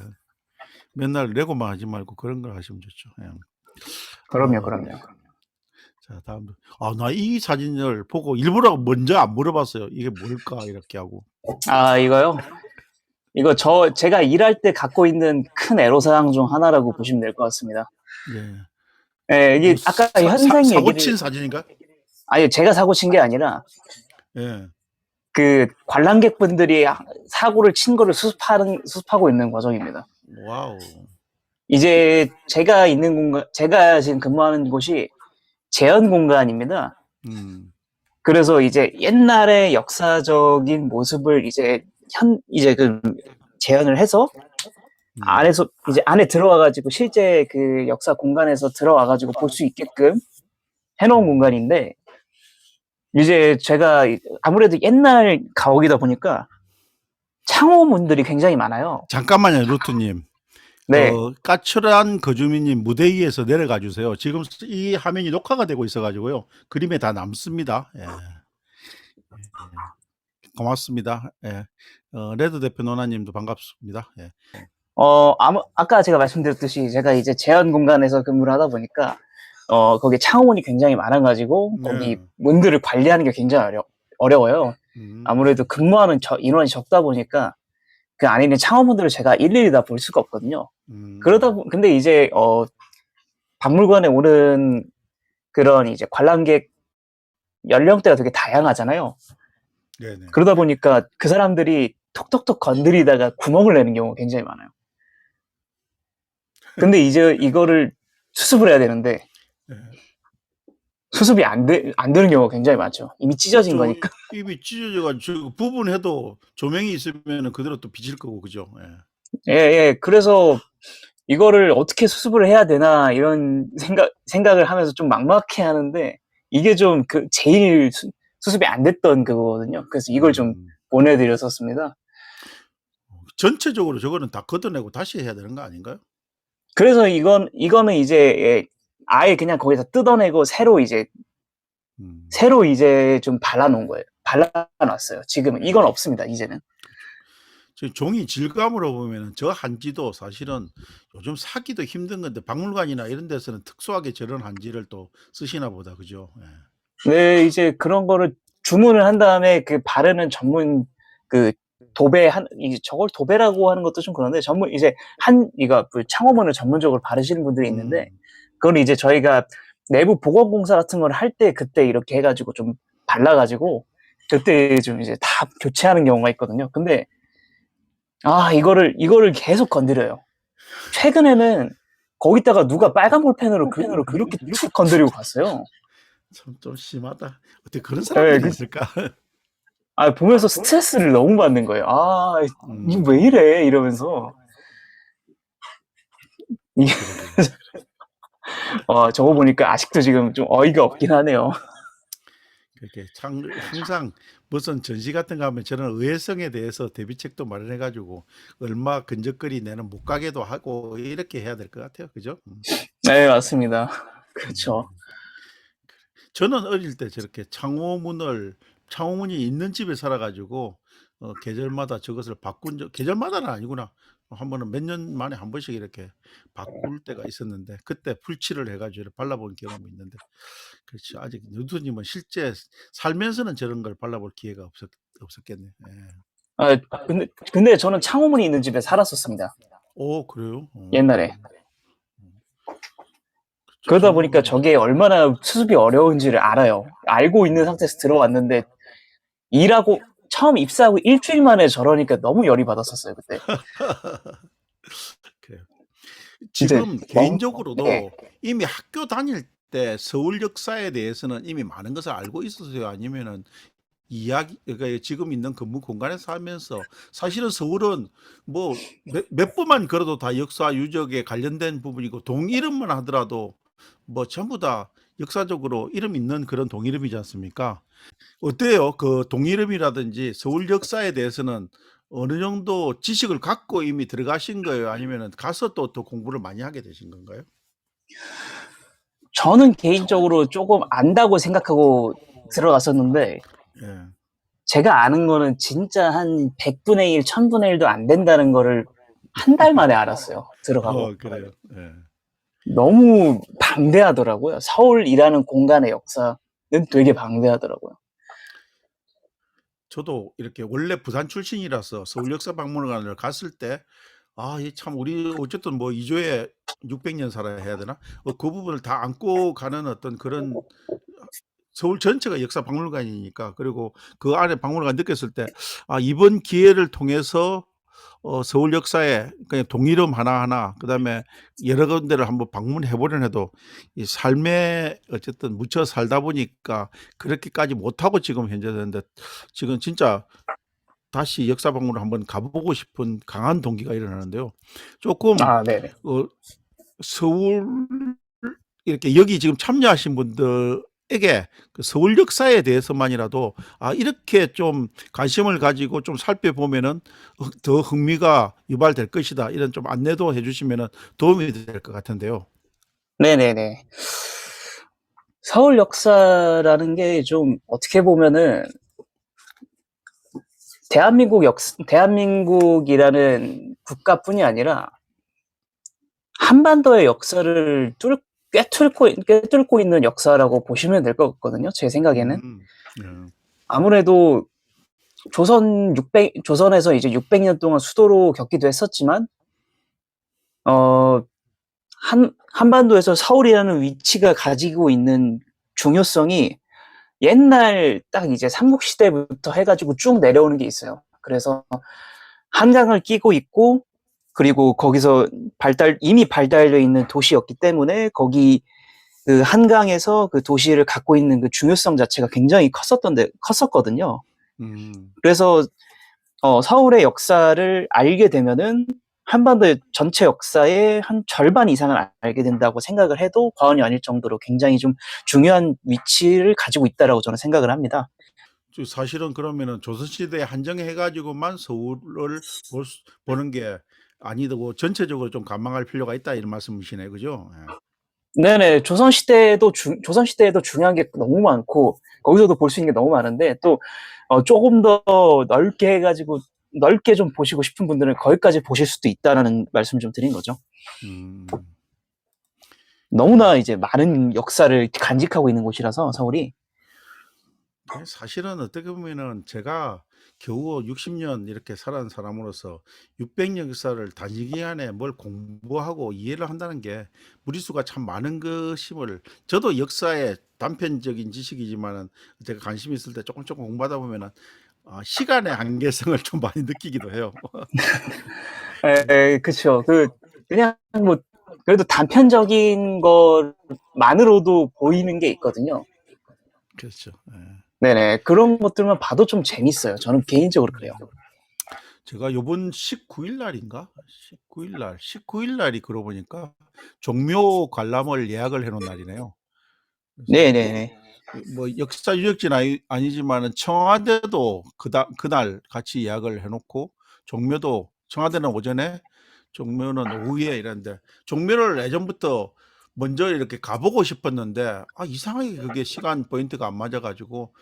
맨날 레고만 하지 말고 그런 걸 하시면 좋죠. 예. 그럼요, 그럼요. 자, 다음으로. 나 이 사진을 보고 일부러 먼저 안 물어봤어요. 이게 뭘까 이렇게 하고. 아, 이거요? 이거 제가 일할 때 갖고 있는 큰 애로사항 중 하나라고 보시면 될 것 같습니다. 예. 예, 이게 아까 현생 사고 얘기를 친 사진인가? 아니 제가 사고 친 게 아니라 예. 그 관람객분들이 사고를 친 거를 수습하고 있는 과정입니다. 와우. 이제 제가 지금 근무하는 곳이 재현 공간입니다. 그래서 이제 옛날의 역사적인 모습을 이제 재현을 해서 안에서 이제 안에 들어와가지고 실제 그 역사 공간에서 들어와가지고 볼 수 있게끔 해놓은 공간인데, 이제 제가 아무래도 옛날 가옥이다 보니까 창호문들이 굉장히 많아요. 잠깐만요, 루트님. 네. 까칠한 거주민님 무대 위에서 내려가 주세요. 지금 이 화면이 녹화가 되고 있어가지고요. 그림에 다 남습니다. 예. 고맙습니다. 예. 레드 대표 노나님도 반갑습니다. 예. 아까 제가 말씀드렸듯이 제가 이제 재현 공간에서 근무를 하다 보니까 거기 창호문이 굉장히 많아가지고 거기 문들을 관리하는 게 굉장히 어려워요. 아무래도 근무하는 인원이 적다 보니까 그 안에 있는 창호문들을 제가 일일이 다 볼 수가 없거든요. 근데 이제 박물관에 오는 그런 이제 관람객 연령대가 되게 다양하잖아요. 네네. 그러다 보니까 그 사람들이 톡톡톡 건드리다가 구멍을 내는 경우가 굉장히 많아요. 근데 이제 이거를 수습을 해야 되는데 수습이 안 되는 경우가 굉장히 많죠. 이미 찢어진 거니까. 이미 찢어져가지고 부분해도 조명이 있으면 그대로 또 비칠 거고, 그죠? 예. 예. 그래서 이거를 어떻게 수습을 해야 되나 이런 생각을 하면서 좀 막막해 하는데, 이게 좀 제일 수습이 안 됐던 그거거든요. 그래서 이걸 좀 보내드렸었습니다. 전체적으로 저거는 다 걷어내고 다시 해야 되는 거 아닌가요? 그래서 이거는 이제 아예 그냥 거기서 뜯어내고 새로 이제 좀 발라놓은 거예요. 발라놨어요. 지금은 이건 없습니다. 이제는. 종이 질감으로 보면은 저 한지도 사실은 요즘 사기도 힘든 건데 박물관이나 이런 데서는 특수하게 저런 한지를 또 쓰시나 보다, 그죠? 예. 네, 이제 그런 거를 주문을 한 다음에 그 바르는 전문 저걸 도배라고 하는 것도 좀 그런데 이제 창호문을 전문적으로 바르시는 분들이 있는데, 그건 이제 저희가 내부 복원공사 같은 걸 할 때 그때 이렇게 해가지고 좀 발라가지고 그때 좀 이제 다 교체하는 경우가 있거든요. 근데 이거를 계속 건드려요. 최근에는 거기다가 누가 빨간 볼펜으로 그렇게 툭 건드리고 갔어요. 좀 심하다. 어떻게 그런 사람들이 있을까? 보면서 스트레스를 너무 받는 거예요. 이거 왜 이래? 이러면서. 저거 보니까 아직도 지금 좀 어이가 없긴 하네요. 그렇게 항상 무슨 전시 같은 거 하면 저는 의외성에 대해서 대비책도 마련해가지고 얼마 근적거리 내는 못 가게도 하고 이렇게 해야 될 것 같아요. 그죠? 네, 맞습니다. 그렇죠. 저는 어릴 때 저렇게 창호문이 있는 집에 살아가지고 계절마다 저것을 계절마다는 아니구나. 한 번은 몇 년 만에 한 번씩 이렇게 바꿀 때가 있었는데 그때 풀칠을 해가지고 이렇게 발라본 경험이 있는데, 그렇지, 아직 누드님은 실제 살면서는 저런 걸 발라볼 기회가 없었겠네. 예. 근데 저는 창호문이 있는 집에 살았었습니다. 오, 그래요? 옛날에. 그러다 보니까 저게 얼마나 수습이 어려운지를 알아요. 알고 있는 상태에서 들어왔는데 처음 입사하고 일주일 만에 저러니까 너무 열이 받았었어요, 그때. 그래요. 지금 개인적으로도 이미 학교 다닐 때 서울 역사에 대해서는 이미 많은 것을 알고 있었어요? 아니면은 그러니까 지금 있는 근무 공간에서 하면서 사실은 서울은 뭐 몇 번만 걸어도 다 역사 유적에 관련된 부분이고 동 이름만 하더라도 뭐 전부 다 역사적으로 이름 있는 그런 동이름이지 않습니까? 어때요? 그 동이름이라든지 서울 역사에 대해서는 어느 정도 지식을 갖고 이미 들어가신 거예요? 아니면은 가서 또 공부를 많이 하게 되신 건가요? 저는 개인적으로 조금 안다고 생각하고 들어갔었는데 예. 제가 아는 거는 진짜 한 100분의 1, 1000분의 1도 안 된다는 거를 한 달 만에 알았어요. 들어가고. 그래요. 예. 너무 방대하더라고요. 서울이라는 공간의 역사는 되게 방대하더라고요. 저도 이렇게 원래 부산 출신이라서 서울 역사박물관을 갔을 때 이 참 우리 어쨌든 뭐 2조에 600년 살아야 해야 되나? 그 부분을 다 안고 가는 어떤 그런 서울 전체가 역사박물관이니까 그리고 그 안에 박물관 느꼈을 때 이번 기회를 통해서 서울 역사에 그냥 동이름 하나하나 그다음에 여러 군데를 한번 방문해 보려 해도 이 삶에 어쨌든 묻혀 살다 보니까 그렇게까지 못하고 지금 현재 되는데 지금 진짜 다시 역사박물관 한번 가보고 싶은 강한 동기가 일어나는데요. 조금 네네. 서울 이렇게 여기 지금 참여하신 분들에게 그 서울 역사에 대해서만이라도 이렇게 좀 관심을 가지고 좀 살펴보면은 더 흥미가 유발될 것이다. 이런 좀 안내도 해주시면은 도움이 될 것 같은데요. 네네네. 서울 역사라는 게 좀 어떻게 보면은 대한민국이라는 국가뿐이 아니라 한반도의 역사를 꿰뚫고 있는 역사라고 보시면 될 것 같거든요. 제 생각에는. 네. 아무래도 조선에서 이제 600년 동안 수도로 겪기도 했었지만, 한반도에서 서울이라는 위치가 가지고 있는 중요성이 옛날 딱 이제 삼국시대부터 해가지고 쭉 내려오는 게 있어요. 그래서 한강을 끼고 있고, 그리고 거기서 이미 발달되어 있는 도시였기 때문에 거기 그 한강에서 그 도시를 갖고 있는 그 중요성 자체가 굉장히 컸었거든요. 그래서 서울의 역사를 알게 되면은 한반도 전체 역사의 한 절반 이상을 알게 된다고 생각을 해도 과언이 아닐 정도로 굉장히 좀 중요한 위치를 가지고 있다라고 저는 생각을 합니다. 사실은 그러면은 조선시대에 한정해가지고만 서울을 보는 게 아니고 전체적으로 좀 감망할 필요가 있다 이런 말씀이시네요, 그죠? 네네. 조선시대에도 중요한 게 너무 많고 거기서도 볼 수 있는 게 너무 많은데 또 조금 더 넓게 해가지고 넓게 좀 보시고 싶은 분들은 거기까지 보실 수도 있다라는 말씀 좀 드린 거죠. 너무나 이제 많은 역사를 간직하고 있는 곳이라서 서울이. 사실은 어떻게 보면은 제가 겨우 60년 이렇게 살아온 사람으로서 600년 역사를 단기간에 뭘 공부하고 이해를 한다는 게 무리수가 참 많은 것임을 저도 역사에 단편적인 지식이지만은 제가 관심 있을 때 조금 공부하다 보면은 시간의 한계성을 좀 많이 느끼기도 해요. 그쵸. 그냥 뭐 그래도 단편적인 것만으로도 보이는 게 있거든요. 그렇죠. 네네. 그런 것들만 봐도 좀 재밌어요. 저는 개인적으로 그래요. 제가 요번 19일 날인가? 19일 날이 그러고 보니까 종묘 관람을 예약을 해놓은 날이네요. 네네네. 뭐 역사 유적지는 아니지만은 청와대도 그날 같이 예약을 해놓고 종묘도 청와대는 오전에 종묘는 오후에 이랬는데 종묘를 예전부터 먼저 이렇게 가보고 싶었는데 이상하게 그게 시간 포인트가 안 맞아가지고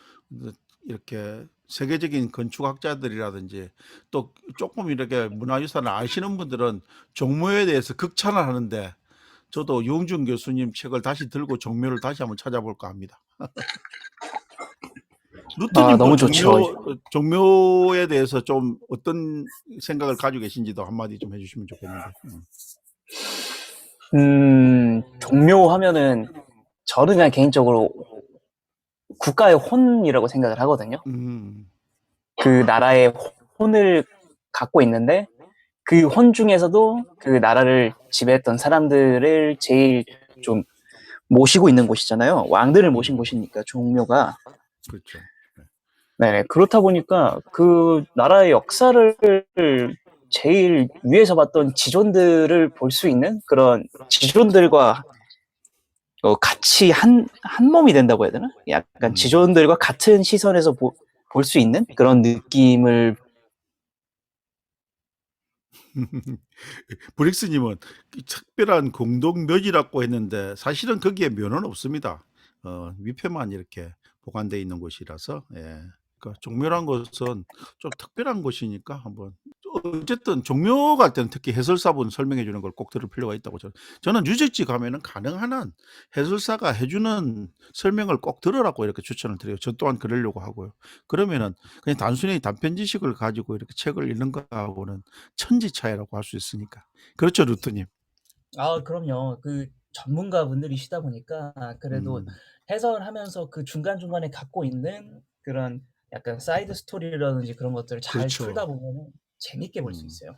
이렇게 세계적인 건축학자들이라든지 또 조금 이렇게 문화유산을 아시는 분들은 종묘에 대해서 극찬을 하는데 저도 유홍준 교수님 책을 다시 들고 종묘를 다시 한번 찾아볼까 합니다. 루트님도 너무 좋죠. 종묘에 대해서 좀 어떤 생각을 가지고 계신지도 한마디 좀 해주시면 좋겠는데. 종묘 하면은 저는 그냥 개인적으로 국가의 혼이라고 생각을 하거든요. 그 나라의 혼을 갖고 있는데 그 혼 중에서도 그 나라를 지배했던 사람들을 제일 좀 모시고 있는 곳이잖아요. 왕들을 모신 곳이니까 종묘가. 그렇죠. 네, 그렇다 보니까 그 나라의 역사를 제일 위에서 봤던 지존들을 볼 수 있는 그런 지존들과 같이 한 몸이 된다고 해야 되나? 약간 지존들과 같은 시선에서 볼 수 있는 그런 느낌을 브릭스님은 특별한 공동묘지라고 했는데 사실은 거기에 묘는 없습니다. 위패만 이렇게 보관되어 있는 곳이라서 그러니까 종묘란 곳은 좀 특별한 곳이니까 한번 어쨌든 종묘 갈 때는 특히 해설사분 설명해 주는 걸 꼭 들을 필요가 있다고 저는 유적지 가면은 가능한 한 해설사가 해주는 설명을 꼭 들으라고 이렇게 추천을 드려요. 저 또한 그러려고 하고요. 그러면은 그냥 단순히 단편 지식을 가지고 이렇게 책을 읽는 거하고는 천지 차이라고 할 수 있으니까. 그렇죠, 루트님. 그럼요. 그 전문가분들이시다 보니까 그래도 해설하면서 그 중간중간에 갖고 있는 그런 약간 사이드 스토리라든지 그런 것들을 잘 그렇죠. 풀다 보면은 재밌게 볼 수 있어요.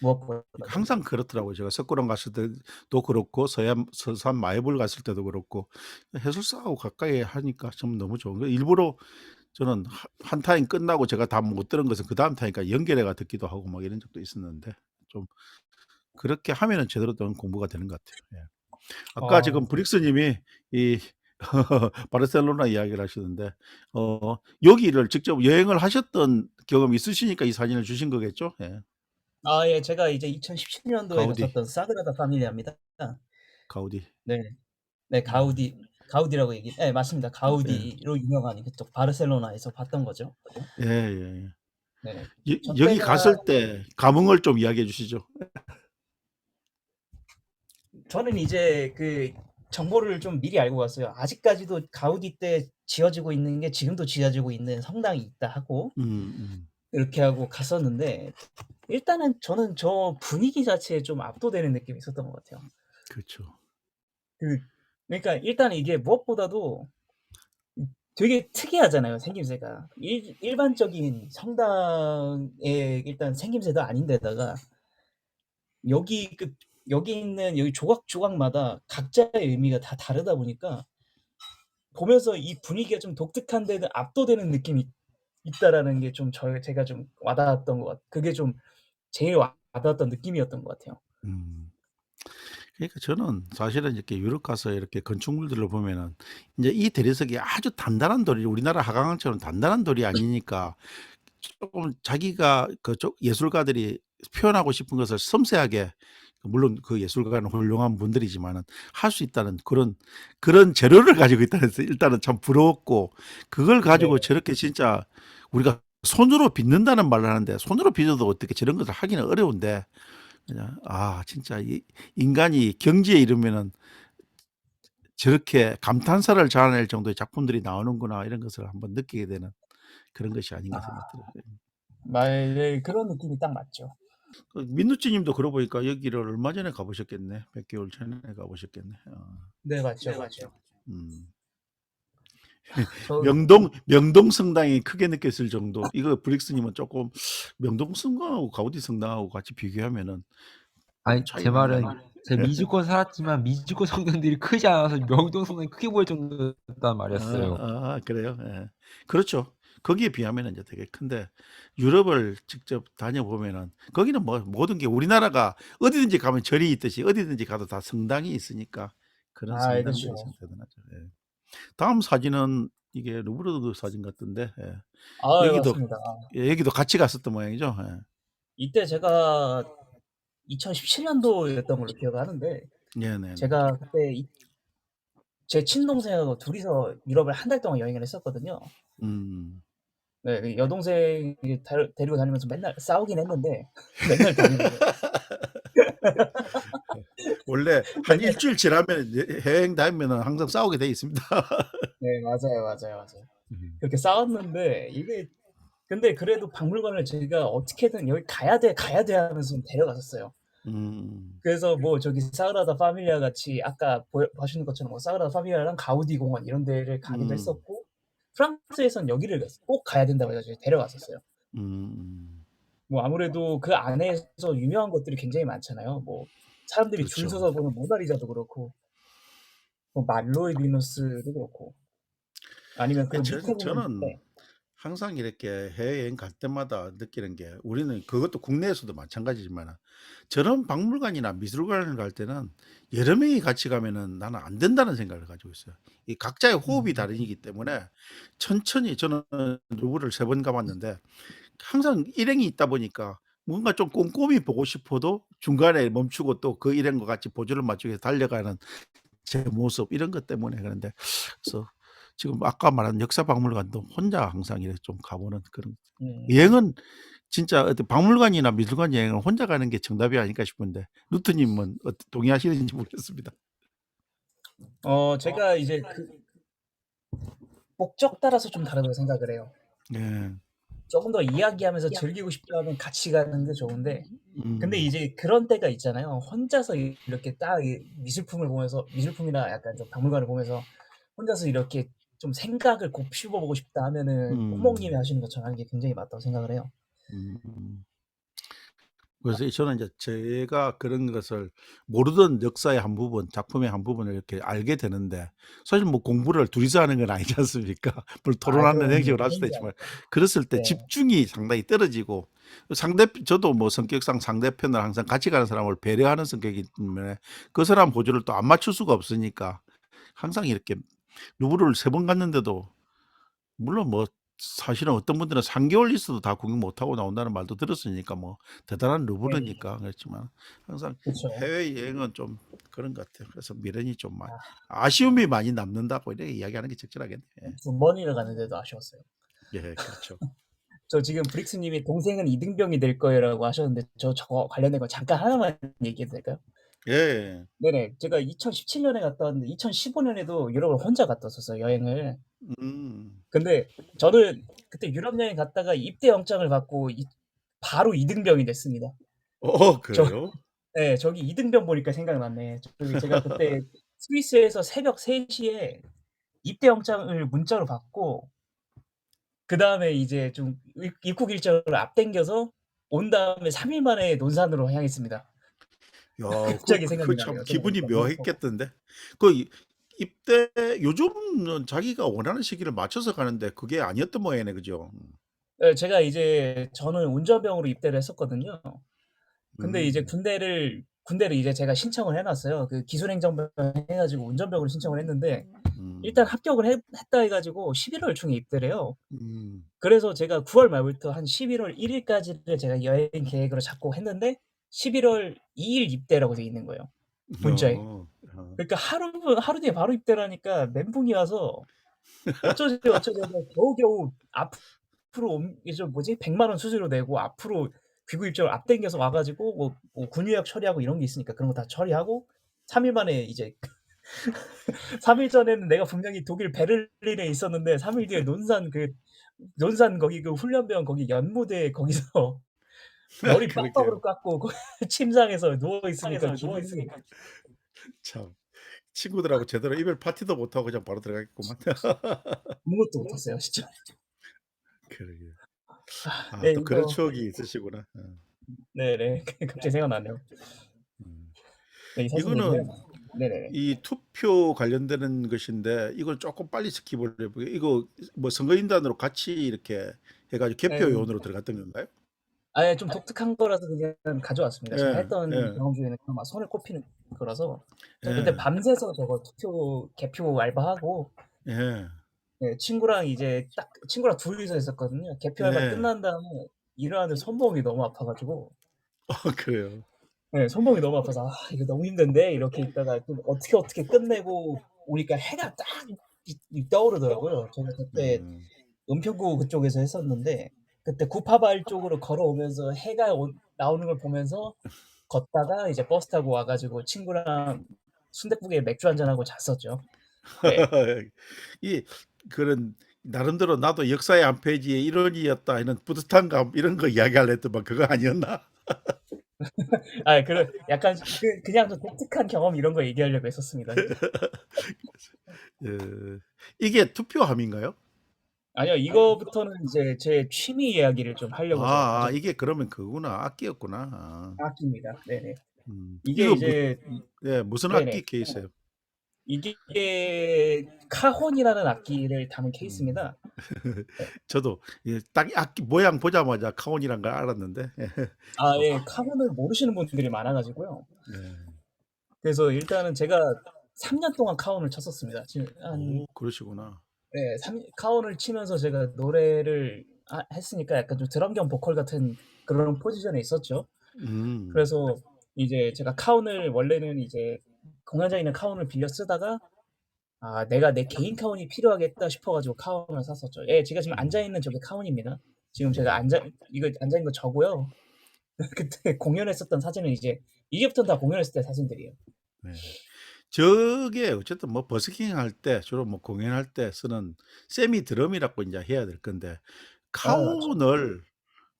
무엇보다도. 항상 그렇더라고요. 제가 석굴암 갔을 때도 그렇고 서산 마애불 갔을 때도 그렇고 해설사하고 가까이 하니까 좀 너무 좋은 거예요. 일부러 저는 한 타임 끝나고 제가 다 못 들은 것은 그다음 타임까지 연결해가 듣기도 하고 막 이런 적도 있었는데 좀 그렇게 하면은 제대로 된 공부가 되는 것 같아요. 예. 아까 지금 브릭스님이 이 바르셀로나 이야기를 하시는데 여기를 직접 여행을 하셨던 경험이 있으시니까 이 사진을 주신 거겠죠? 예. 예. 제가 이제 2017년도에 가우디. 갔었던 사그라다 파밀리아입니다. 가우디. 네. 네, 가우디라고 맞습니다. 가우디로 유명한 그쪽 바르셀로나에서 봤던 거죠. 예. 네. 여기 갔을 때 감흥을 좀 이야기해 주시죠. 저는 이제 그 정보를 좀 미리 알고 갔어요. 아직까지도 가우디 때 지어지고 있는 게 지금도 지어지고 있는 성당이 있다 하고 이렇게 하고 갔었는데 일단은 저는 저 분위기 자체에 좀 압도되는 느낌이 있었던 것 같아요. 그렇죠. 그러니까 일단 이게 무엇보다도 되게 특이하잖아요, 생김새가. 일반적인 성당의 일단 생김새도 아닌데다가 여기 있는 여기 조각조각마다 각자의 의미가 다 다르다 보니까 보면서 이 분위기가 좀 독특한데도 압도되는 느낌이 있다라는 게 좀 제가 좀 와닿았던 것 그게 좀 제일 와닿았던 느낌이었던 것 같아요. 그러니까 저는 사실은 이렇게 유럽 가서 이렇게 건축물들을 보면은 이제 이 대리석이 아주 단단한 돌이 우리나라 하강항처럼 단단한 돌이 아니니까 조금 자기가 그쪽 예술가들이 표현하고 싶은 것을 섬세하게 물론 그 예술가는 훌륭한 분들이지만은 할 수 있다는 그런 재료를 가지고 있다는 데 일단은 참 부러웠고 그걸 가지고 저렇게 진짜 우리가 손으로 빚는다는 말을 하는데 손으로 빚어도 어떻게 저런 것을 하기는 어려운데 그냥 진짜 이 인간이 경지에 이르면은 저렇게 감탄사를 자아낼 정도의 작품들이 나오는구나 이런 것을 한번 느끼게 되는 그런 것이 아닌가 생각이 들어요. 네, 그런 느낌이 딱 맞죠. 민누찌 님도 그러고 보니까 여기를 얼마 전에 가보셨겠네. 100개월 전에 가보셨겠네. 네, 맞죠. 명동 성당이 크게 느꼈을 정도. 이거 브릭스님은 조금 명동 성당하고 가우디 성당하고 같이 비교하면은 아니, 제 말은 제가 미주권 살았지만 미주권 성당들이 크지 않아서 명동 성당이 크게 보일 정도였단 말이었어요. 그래요? 예. 그렇죠. 거기에 비하면은 이제 되게 큰데 유럽을 직접 다녀보면은 거기는 뭐 모든 게 우리나라가 어디든지 가면 절이 있듯이 어디든지 가도 다 성당이 있으니까 그런 성당들이 그쵸. 참 대단하죠. 예. 다음 사진은 이게 루브르 사진 같던데 여기도 맞습니다. 여기도 같이 갔었던 모양이죠. 예. 이때 제가 2017년도였던 걸로 기억하는데 네네. 제가 그때 제 친동생하고 둘이서 유럽을 한 달 동안 여행을 했었거든요. 네, 그 여동생이 데리고 다니면서 맨날 싸우긴 했는데 맨날 다니면서 원래 한 일주일 지나면 여행 다니면은 항상 싸우게 돼 있습니다. 네, 맞아요. 그렇게 싸웠는데 이게 근데 그래도 박물관을 제가 어떻게든 "여기 가야 돼 하면서 데려갔었어요. 그래서 뭐 저기 사그라다 파밀리아 같이 아까 봐주는 것처럼 뭐 사그라다 파밀리아랑 가우디 공원 이런 데를 가기도 했었고 프랑스에선 여기를 꼭 가야 된다고 해 가지고 데려갔었어요. 뭐 아무래도 그 안에서 유명한 것들이 굉장히 많잖아요. 뭐 사람들이 줄 그렇죠. 서서 보는 모나리자도 그렇고 뭐 말로의 비너스도 그렇고 아니면 그 밑에 보면 저는 항상 이렇게 해외여행 갈 때마다 느끼는 게 우리는 그것도 국내에서도 마찬가지지만 저런 박물관이나 미술관을 갈 때는 여러 명이 같이 가면은 나는 안 된다는 생각을 가지고 있어요. 이 각자의 호흡이 다르기 때문에 천천히 저는 루브르를 3번 가봤는데 항상 일행이 있다 보니까 뭔가 좀 꼼꼼히 보고 싶어도 중간에 멈추고 또 그 일행과 같이 보조를 맞추기 위해서 달려가는 제 모습 이런 것 때문에 그런데 그래서 지금 아까 말한 역사박물관도 혼자 항상 이렇게 좀 가보는 그런 여행은 진짜 어떤 박물관이나 미술관 여행은 혼자 가는 게 정답이 아닐까 싶은데 루트님은 동의하시는지 모르겠습니다. 제가 이제 그 목적 따라서 좀 다르다고 생각을 해요. 예. 조금 더 이야기하면서 즐기고 싶다면 같이 가는 게 좋은데 근데 음. 이제 그런 때가 있잖아요. 혼자서 이렇게 딱 미술품을 보면서 미술품이나 약간 좀 박물관을 보면서 혼자서 이렇게 좀 생각을 곱씹어 보고 싶다 하면은 호몽님이 하시는 것처럼 하는 게 굉장히 맞다고 생각을 해요. 음. 그래서 저는 이제 제가 그런 것을 모르던 역사의 한 부분, 작품의 한 부분을 이렇게 알게 되는데 사실 뭐 공부를 둘이서 하는 건 아니지 않습니까? 물론 토론하는 그럼요. 형식으로 할 수도 있지만 그랬을 때 네. 집중이 상당히 떨어지고 저도 뭐 성격상 상대편을 항상 같이 가는 사람을 배려하는 성격이기 때문에 그 사람 보조를 또 안 맞출 수가 없으니까 항상 이렇게 루브르를 3번 갔는데도 물론 뭐 사실은 어떤 분들은 3개월 있어도 다 구경 못하고 나온다는 말도 들었으니까 뭐 대단한 루브르니까 그렇지만 항상 그쵸. 해외여행은 좀 그런 것 같아요. 그래서 미련이 좀 아쉬움이 많이 남는다고 이렇게 이야기하는 게 적절하겠네. 예. 2번이나 갔는데도 아쉬웠어요. 예, 그렇죠. 저 지금 브릭스님이 동생은 이등병이 될 거예요라고 하셨는데 저거 관련된 거 잠깐 하나만 얘기해도 될까요? 예. 네네. 제가 2017년에 갔다 왔는데 2015년에도 유럽을 혼자 갔다 왔었어요, 여행을. 음. 근데 저는 그때 유럽 여행 갔다가 입대 영장을 받고 바로 이등병이 됐습니다. 그래요? 네, 저기 이등병 보니까 생각났네. 저기 제가 그때 스위스에서 새벽 3시에 입대 영장을 문자로 받고 그다음에 이제 좀 입국 일정을 앞당겨서 온 다음에 3일 만에 논산으로 향했습니다. 야, 갑자기 생각이 참 나네요. 기분이 생각해보니까. 묘했겠던데. 그 입대 요즘은 자기가 원하는 시기를 맞춰서 가는데 그게 아니었던 모양이네, 그죠? 예, 제가 이제 저는 운전병으로 입대를 했었거든요. 근데 이제 음. 군대를 이제 제가 신청을 해 놨어요. 그 기술행정병 해 가지고 운전병으로 신청을 했는데 일단 음. 합격을 했다 해 가지고 11월 중에 입대를 해요. 음. 그래서 제가 9월 말부터 한 11월 1 일까지를 제가 여행 계획으로 잡고 했는데 11월 2일 입대라고 돼 있는 거예요, 문자에. 어. 그러니까 하루 뒤에 바로 입대를 하니까 멘붕이 와서 어쩌지 하다 겨우겨우 앞으로 이제 뭐지? 100만 원 수수료 내고 앞으로 귀국 일정을 앞당겨서 와 가지고 뭐 군유역 처리하고 이런 게 있으니까 그런 거 다 처리하고 3일 만에 이제 3일 전에는 내가 분명히 독일 베를린에 있었는데 3일 뒤에 논산 거기 그 훈련병 거기 연무대 거기서 머리 그러게요. 빡빡으로 깎고 침상에서 누워 있으니까 기분이 참 친구들하고 제대로 이별 파티도 못 하고 그냥 바로 들어가겠구만. 아무것도 못 했어요 진짜. 그러게요. 네 또 그런 이거 추억이 있으시구나. 네네. 갑자기 생각나네요. 음. 네 사진 이거는 얘기해요. 네네네. 이 투표 관련되는 것인데 이걸 조금 빨리 스킵을 해 보게 이거 뭐 선거인단으로 같이 이렇게 해 가지고 개표 네. 요원으로 들어갔던 건가요? 아예 좀 독특한 거라서 그냥 가져왔습니다. 제가 예. 했던 예. 경험 중에는 그나마 손을 꼽히는 거라서 저 그때 예. 밤새서 저거 개표 알바하고 예. 네 친구랑 이제 딱 친구랑 둘이서 했었거든요. 개표 알바 예. 끝난 다음에 일어나는데 손목이 너무 아파 가지고 그래요. 네 손목이 너무 아파서 '아 이거 너무 힘든데.' 이렇게 있다가 좀 어떻게 끝내고 오니까 해가 딱 떠오르더라고요. 제가 그때 음. 은평구 그쪽에서 했었는데 그때 구파발 쪽으로 걸어오면서 해가 나오는 걸 보면서 걷다가 이제 버스 타고 와 가지고 친구랑 순댓국에 맥주 한잔 하고 잤었죠. 네. 이 그런 나름대로 '나도 역사의 한 페이지에 일원이었다.' 이런 뿌듯한 감 이런 거 이야기하려 했더만 그거 아니었나? 약간 그냥 좀 독특한 경험 이런 거 얘기하려고 했었습니다. 예. 이게 투표함인가요? 아니요. 이거부터는 이제 제 취미 이야기를 좀 하려고 제가 이게 그러면 그거구나. 악기였구나. 악기입니다. 네네. 이게 이거 이제 무슨 네네. 악기 케이스예요? 이게 카혼이라는 악기를 담은 음. 케이스입니다. 저도 딱 악기 모양 보자마자 카온이란 걸 알았는데. 아, 예. 카본을 모르시는 분들이 많아 가지고요. 네. 그래서 일단은 제가 3년 동안 카온을 쳤었습니다. 지금 한 그러시구나. 네, 카온을 치면서 제가 노래를 했으니까 약간 좀 드럼 겸 보컬 같은 그런 포지션에 있었죠. 그래서 이제 제가 카온을 원래는 이제 공연장에 있는 카온을 빌려 쓰다가 내가 내 개인 카온이 필요하겠다 싶어 가지고 카온을 샀었죠. 예, 제가 지금 앉아 있는 저게 카온입니다. 지금 제가 앉아 있는 거 저고요. 그때 공연했었던 사진은 이제부터는 다 공연했을 때 사진들이에요. 네. 저게 어쨌든 뭐 버스킹 할 때 주로 뭐 공연할 때 쓰는 세미 드럼이라고 이제 해야 될 건데 카온을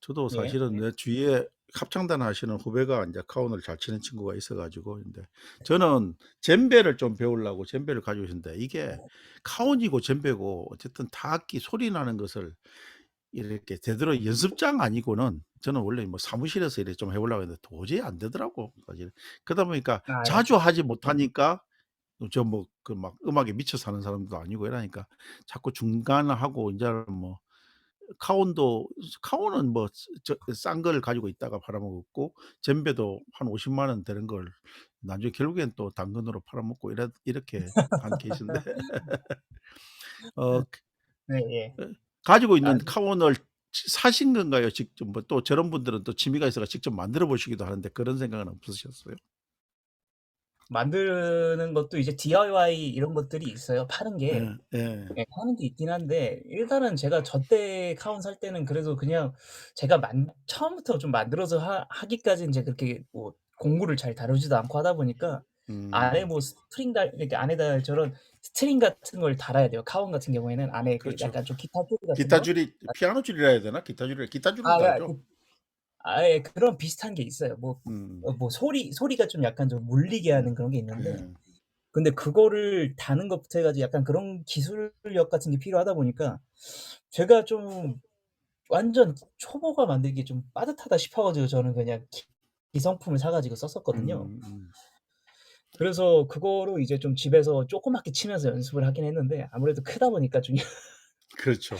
저도 예. 사실은 내 주위에 합창단 하시는 후배가 이제 카온을 잘 치는 친구가 있어 가지고 근데 저는 젬베를 좀 배우려고 젬베를 가지고 있는데 이게 카온이고 젬베고 어쨌든 타악기 소리 나는 것을 이렇게 제대로 연습장 아니고는 저는 원래 뭐 사무실에서 이렇게 좀 해 보려고 했는데 도저히 안 되더라고 사실. 그러다 보니까 자주 하지 못하니까 저 뭐 그 막 음악에 미쳐 사는 사람도 아니고 이러니까 자꾸 중간에 하고 인제는 뭐 카온은 뭐 싼 걸 가지고 있다가 팔아먹었고 젬베도 한 50만 원 되는 걸 나중에 결국엔 또 당근으로 팔아먹고 이렇게 한 케이스인데 어 네, 예. 가지고 있는 카온을 사신 건가요? 직접 뭐 또 저런 분들은 또 취미가 있어서 직접 만들어 보시기도 하는데 그런 생각은 없으셨어요? 만드는 것도 이제 DIY 이런 것들이 있어요. 파는 게. 예. 예. 예, 파는 게 있긴 한데 일단은 제가 저 때 카온 살 때는 그래도 그냥 제가 처음부터 좀 만들어서 하기까지 인제 그렇게 뭐 공구를 잘 다루지도 않고 하다 보니까 안에 뭐 이렇게 안에다 저런 스트링 같은 걸 달아야 돼요. 카온 같은 경우에는 안에 그 그렇죠. 약간 좀 기타 소리 같은 기타 거. 줄이 피아노 줄이라 해야 되나? 기타 줄은 아, 달죠? 예. 그런 비슷한 게 있어요. 뭐 뭐 소리가 좀 약간 좀 울리게 하는 그런 게 있는데 예. 근데 그거를 다는 것부터 해 가지고 약간 그런 기술력 같은 게 필요하다 보니까 제가 좀 완전 초보가 만들기에 좀 빠듯하다 싶어 가지고 저는 그냥 기성품을 사 가지고 썼었거든요. 그래서 그거로 이제 좀 집에서 조그맣게 치면서 연습을 하긴 했는데 아무래도 크다 보니까 좀 그렇죠.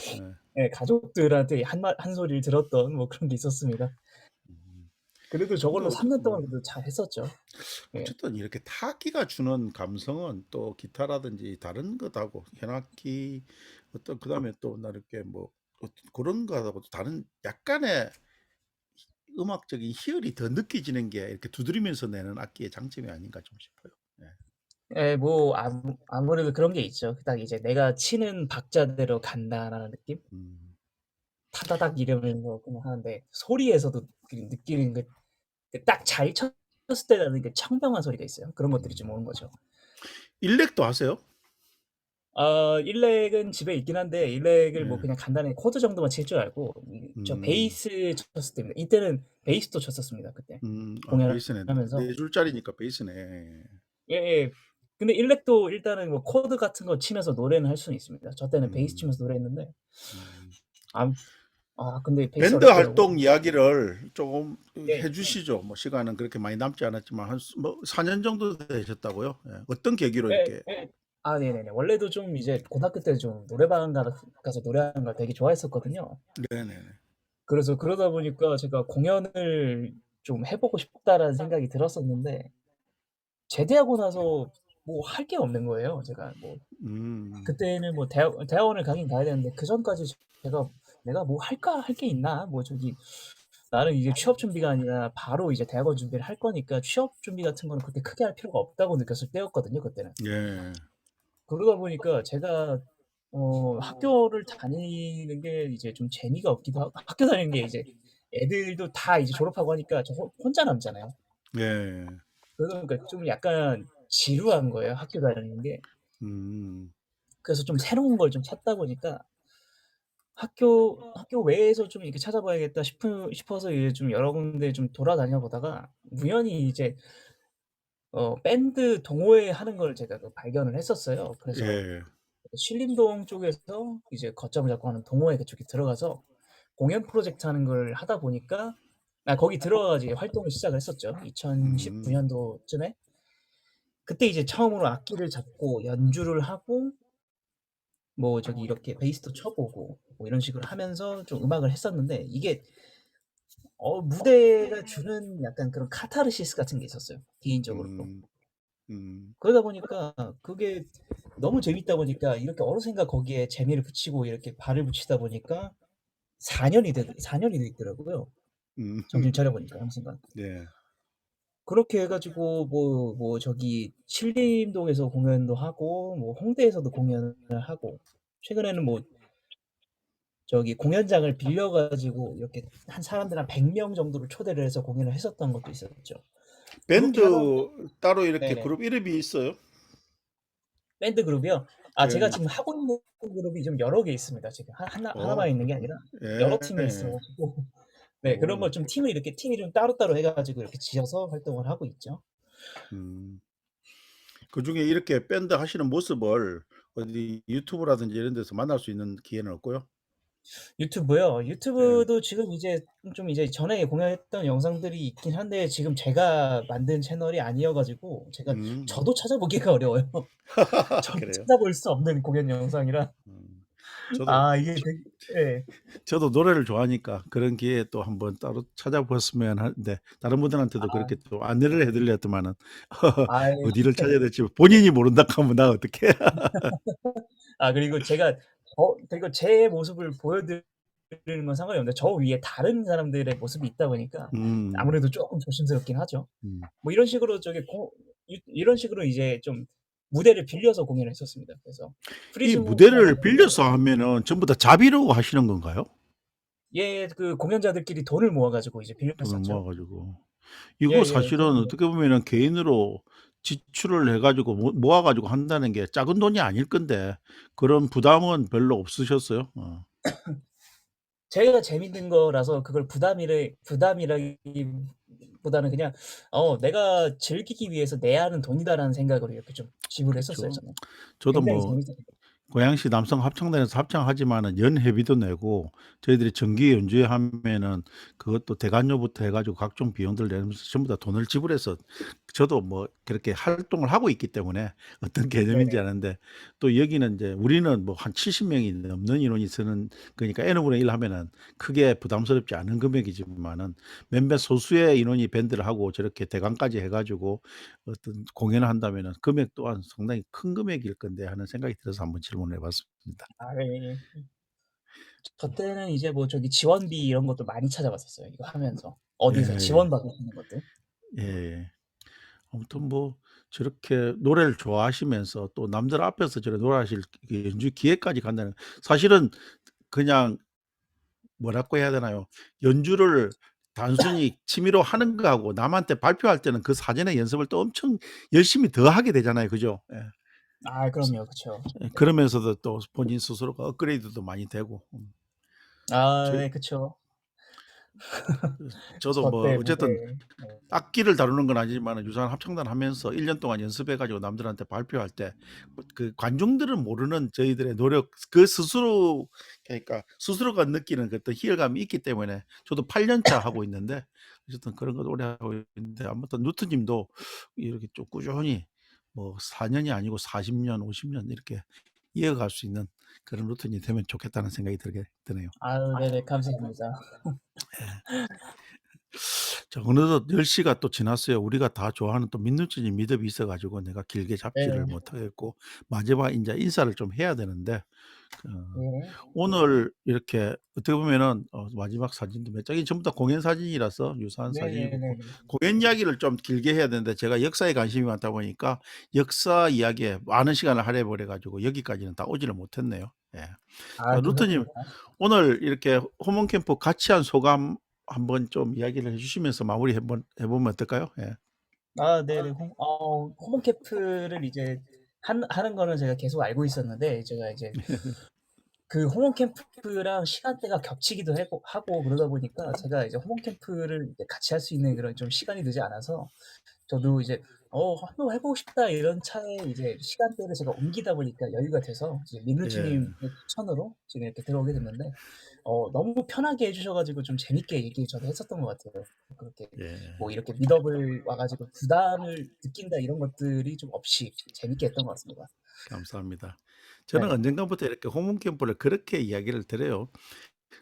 예. 예, 가족들한테 한 소리를 들었던 뭐 그런 게 있었습니다. 음. 그래도 근데 저걸로 3년 동안 그래도 잘했었죠. 예. 어쨌든 이렇게 타악기가 주는 감성은 또 기타라든지 다른 것하고 현악기 어떤 그다음에 또 나 이렇게 뭐 그런 거하고 또 다른 약간의 음악적인 희열이 더 느껴지는 게 이렇게 두드리면서 내는 악기의 장점이 아닌가 좀 싶어요. 예. 예, 뭐 아무래도 그런 게 있죠. 딱 이제 '내가 치는 박자대로 간다.'라는 느낌? 음. 타다닥 이러면서 그냥 하는데 소리에서도 그 느끼는 그 딱 잘 쳤을 때 나는 그 청명한 소리가 있어요. 그런 것들이 좀 오는 거죠. 일렉도 하세요? 일렉은 집에 있긴 한데 일렉을 뭐 예. 그냥 간단하게 코드 정도만 칠 줄 알고 저 음. 베이스 쳤을 때입니다. 이때는 베이스도 쳤었습니다, 그때. 공연을 베이스네. 하면서. 4줄짜리니까 베이스네. 예예. 근데 일렉도 일단은 뭐 코드 같은 거 치면서 노래는 할 수는 있습니다. 저 때는 베이스 음. 치면서 노래했는데 음. 암 근데 베이스 밴드 어렵더라고요. 활동 이야기를 조금 예. 해 주시죠. 뭐 시간은 그렇게 많이 남지 않았지만 한 뭐 4년 정도 되셨다고요? 예. 어떤 계기로 예, 이렇게 예. 네네네. 원래도 좀 이제 고등학교 때 좀 노래방 가서 노래하는 걸 되게 좋아했었거든요. 네네네. 그래서 그러다 보니까 제가 '공연을 좀 해 보고 싶다.'라는 생각이 들었었는데 제대하고 나서 뭐 할 게 없는 거예요. 제가 뭐 음. 그때는 뭐 대학원을 가긴 가야 되는데 그전까지 제가 '내가 뭐 할까? 할 게 있나?' 뭐 저기 나는 이제 취업 준비가 아니라 바로 이제 대학원 준비를 할 거니까 취업 준비 같은 거는 그렇게 크게 할 필요가 없다고 느꼈을 때였거든요, 그때는. 예. 그러다 보니까 제가 학교를 다니는 게 이제 좀 재미가 없기도 하고 학교 다니는 게 이제 애들도 다 이제 졸업하고 하니까 저 혼자 남잖아요. 예. 그러다 보니까 좀 약간 지루한 거예요, 학교 다니는 게. 음. 그래서 좀 새로운 걸 좀 찾다 보니까 학교 외에서 좀 이렇게 찾아봐야겠다 싶어서 이제 좀 여러 군데 좀 돌아다녀 보다가 우연히 이제 밴드 동호회 하는 걸 제가 발견을 했었어요. 그래서 예. 신림동 쪽에서 이제 거점을 잡고 하는 동호회 그쪽에 들어가서 공연 프로젝트 하는 걸 하다 보니까 거기 들어가 가지고 활동을 시작을 했었죠. 2019 음. 년도쯤에. 그때 이제 처음으로 악기를 잡고 연주를 하고 뭐 저기 이렇게 베이스도 쳐보고 뭐 이런 식으로 하면서 좀 음악을 했었는데 이게 무대가 주는 약간 그런 카타르시스 같은 게 있었어요, 개인적으로. 음. 음. 그러다 보니까 그게 너무 재밌다 보니까 이렇게 어느샌가 거기에 재미를 붙이고 이렇게 발을 붙이다 보니까 4 년이 됐더라고요. 음. 정신 차려 보니까 어느 순간. 네. 그렇게 해 가지고 뭐 저기 신림동에서 공연도 하고 뭐 홍대에서도 공연을 하고 최근에는 뭐 저기 공연장을 빌려 가지고 이렇게 한 사람들 한 100명 정도를 초대를 해서 공연을 했었던 것도 있었죠. 밴드 그렇게 하다 따로 이렇게 네네. 그룹 이름이 있어요? 밴드 그룹이요? 제가 예. 지금 하고 있는 그룹이 좀 여러 개 있습니다 지금. 하나만 어. 있는 게 아니라 여러 팀이 있어 예. 가지고 네 그런 어. 걸 좀 팀이 좀 따로따로 해 가지고 이렇게 지어서 활동을 하고 있죠. 음. 그중에 이렇게 밴드 하시는 모습을 어디 유튜브라든지 이런 데서 만날 수 있는 기회는 없고요? 유튜브요? 예. 유튜브도 지금 이제 전에 공연했던 영상들이 있긴 한데 지금 제가 만든 채널이 아니어 가지고 음. 저도 찾아보기가 어려워요. 저도 그래요? 찾아볼 수 없는 공연 영상이라 음. 저도 이게 되게 예. 저도 노래를 좋아하니까 그런 기회에 또 한번 따로 찾아봤으면 하는데 다른 분들한테도 그렇게 또 안내를 해 드렸더만은 아이 어디를 찾아야 될지 본인이 모른다 하면 나 어떡해. 그리고 그리고 제 모습을 보여드리는 건 상관이 없는데 저 위에 다른 사람들의 모습이 있다 보니까 음. 아무래도 쪼끔 조심스럽긴 하죠. 음. 뭐 이런 식으로 이런 식으로 이제 좀 무대를 빌려서 공연을 했었습니다. 그래서 이 프리즘이라는 무대를 빌려서 하면은 전부 다 자비로 하시는 건가요? 그 공연자들끼리 돈을 모아 가지고 이제 돈을 모아 빌렸었죠. 가지고. 이거 예예. 사실은 어떻게 보면은 개인으로 지출을 해 가지고 모아 가지고 한다는 게 작은 돈이 아닐 건데 그런 부담은 별로 없으셨어요? 어. 제가 재밌는 거라서 그걸 부담이라기보다는 그냥 '내가 즐기기 위해서 내야 하는 돈이다.'라는 생각으로 이렇게 좀 지불을 했었어요 그렇죠. 저는. 저도 굉장히 뭐 재밌었어요. 고양시 남성 합창단에서 합창하지만은 연회비도 내고 저희들이 정기 연주하면은 그것도 대관료부터 해 가지고 각종 비용들 내면서 전부 다 돈을 지불해서 저도 뭐 그렇게 활동을 하고 있기 때문에 어떤 개념인지 네네. 아는데 또 여기는 인제 우리는 뭐 한 70 명이 넘는 인원이 쓰는 그러니까 N분의 1 하면은 크게 부담스럽지 않은 금액이지만은 몇몇 소수의 인원이 밴드를 하고 저렇게 대관까지 해 가지고 어떤 공연을 한다면은 금액 또한 상당히 큰 금액일 건데 하는 생각이 들어서 한번 질문을 해 봤습니다. 예예. 저 때는 이제 뭐 저기 지원비 이런 것도 많이 찾아봤었어요 이거 하면서. 어디서 예예. 지원받을 수 있는 것들. 예. 아무튼 뭐 저렇게 노래를 좋아하시면서 또 남들 앞에서 저렇게 노래하실 그 연주 기회까지 간다는 사실은 그냥 뭐라고 해야 되나요? 연주를 단순히 취미로 하는 거하고 남한테 발표할 때는 그 사전에 연습을 또 엄청 열심히 더 하게 되잖아요. 그죠? 예. 그럼요. 그쵸. 예 네. 그러면서도 또 본인 스스로가 업그레이드도 많이 되고. 저 네 그쵸. 저도 저 뭐 때 무대 어쨌든 네. 악기를 다루는 건 아니지만은 유사한 합창단 하면서 1년 동안 연습해 가지고 남들한테 발표할 때 그 관중들은 모르는 저희들의 노력 그 스스로 그러니까 스스로가 느끼는 그 어떤 희열감이 있기 때문에 저도 8 년차 하고 있는데 어쨌든 그런 걸 오래 하고 있는데 아무튼 루트 님도 이렇게 좀 꾸준히 뭐 4 년이 아니고 40 년, 50년 이렇게 이어갈 수 있는 그런 루틴이 되면 좋겠다는 생각이 들게 드네요. 네네. 감사합니다. 자 어느덧 10 시가 또 지났어요. 우리가 다 좋아하는 또 민낯님 미덥이 있어 가지고 내가 길게 잡지를 네. 못하겠고 마지막 인제 인사를 좀 해야 되는데 어 예. 오늘 이렇게 어떻게 보면은 마지막 사진도 몇 장이 전부 다 공연 사진이라서 유사한 사진이고 네네네네. 공연 이야기를 좀 길게 해야 되는데 제가 역사에 관심이 많다 보니까 역사 이야기에 많은 시간을 할애해 버려 가지고 여기까지는 다 오지를 못했네요. 예. 자 루트님 그렇습니다. 오늘 이렇게 호몬 캠프 같이 한 소감 한번 좀 이야기를 해 주시면서 마무리 해 보면 어떨까요? 예. 네네. 호모 캠프를 이제 하는 거는 제가 계속 알고 있었는데 제가 이제 그 호모 캠프랑 시간대가 겹치기도 하고 그러다 보니까 제가 이제 호모 캠프를 이제 같이 할 수 있는 그런 좀 시간이 되지 않아서 저도 이제 '한번 해 보고 싶다.' 이런 차에 이제 시간대를 제가 옮기다 보니까 여유가 돼서 이제 민루치 예. 님의 추천으로 지금 이렇게 들어오게 됐는데 너무 편하게 해 주셔 가지고 좀 재밌게 얘기 저도 했었던 것 같아요. 그렇게 뭐 예. 이렇게 미덕을 와 가지고 부담을 느낀다 이런 것들이 좀 없이 재밌게 했던 것 같습니다. 감사합니다. 저는 네. 언젠가부터 이렇게 호문 캠프를 그렇게 이야기를 드려요.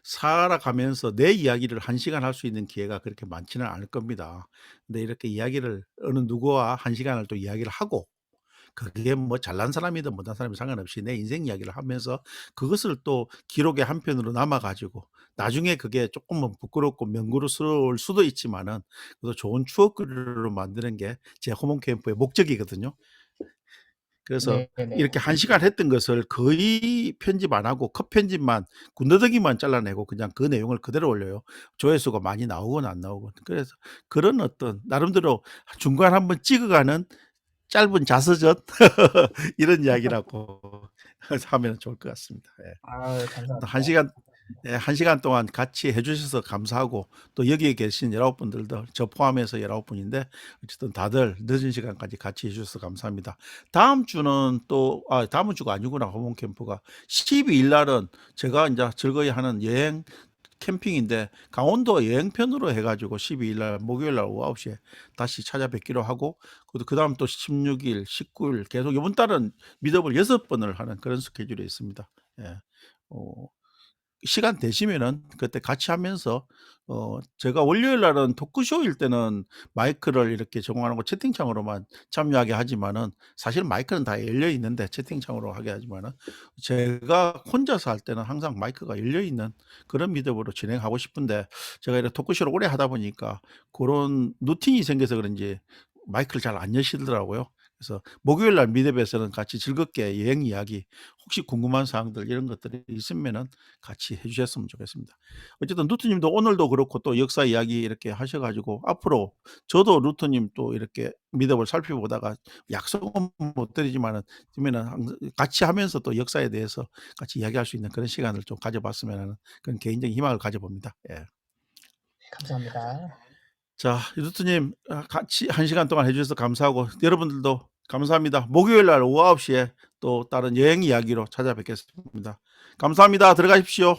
살아가면서 내 이야기를 1시간 할 수 있는 기회가 그렇게 많지는 않을 겁니다. 근데 이렇게 이야기를 어느 누구와 1시간을 또 이야기를 하고 그게 뭐 잘난 사람이든 못난 사람이든 상관없이 내 인생 이야기를 하면서 그것을 또 기록의 한 편으로 남아 가지고 나중에 그게 쪼끔은 부끄럽고 명구스러울 수도 있지만은 그래도 좋은 추억거리로 만드는 게 제 호문 캠프의 목적이거든요. 그래서 네네. 이렇게 1시간 했던 것을 거의 편집 안 하고 컷 편집만 군더더기만 잘라내고 그냥 그 내용을 그대로 올려요. 조회수가 많이 나오건 안 나오건. 그래서 그런 어떤 나름대로 중간 한번 찍어가는 짧은 자서전 이런 이야기라고 하면 좋을 것 같습니다. 예. 아유, 또 감사합니다. 1시간 예 1시간 동안 같이 해 주셔서 감사하고 또 여기에 계신 19분들도 저 포함해서 19분인데 어쨌든 다들 늦은 시간까지 같이 해 주셔서 감사합니다. 다음 주는 또 다음 주가 아니구나. 호문 캠프가 12일 날은 제가 인자 즐거이 하는 여행 캠핑인데 강원도 여행편으로 해 가지고 12일 날 목요일 날 오후 9시에 다시 찾아뵙기로 하고 그다음 또 16일, 19일 계속 이번 달은 미더블 6번을 하는 그런 스케줄이 있습니다. 예. 어 시간 되시면은 그때 같이 하면서 제가 월요일 날은 토크쇼일 때는 마이크를 이렇게 제공하는 거 채팅창으로만 참여하게 하지만은 사실 마이크는 다 열려 있는데 채팅창으로 하게 하지만은 제가 혼자서 할 때는 항상 마이크가 열려 있는 그런 미드업으로 진행하고 싶은데 제가 이렇게 토크쇼를 오래 하다 보니까 그런 루틴이 생겨서 그런지 마이크를 잘 안 여시더라고요. 그래서 목요일 날 미드업에서는 같이 즐겁게 여행 이야기 혹시 궁금한 사항들 이런 것들이 있으면은 같이 해 주셨으면 좋겠습니다. 어쨌든 루트님도 오늘도 그렇고 또 역사 이야기 이렇게 하셔 가지고 앞으로 저도 루트님 또 이렇게 미드업을 살펴보다가 약속은 못 드리지만은 항상 같이 하면서 또 역사에 대해서 같이 이야기할 수 있는 그런 시간을 좀 가져봤으면 하는 그런 개인적인 희망을 가져봅니다. 예. 감사합니다. 자, 루트님 같이 1시간 동안 해 주셔서 감사하고 여러분들도 감사합니다. 목요일 날 오후 9시에 또 다른 여행 이야기로 찾아뵙겠습니다. 감사합니다. 들어가십시오.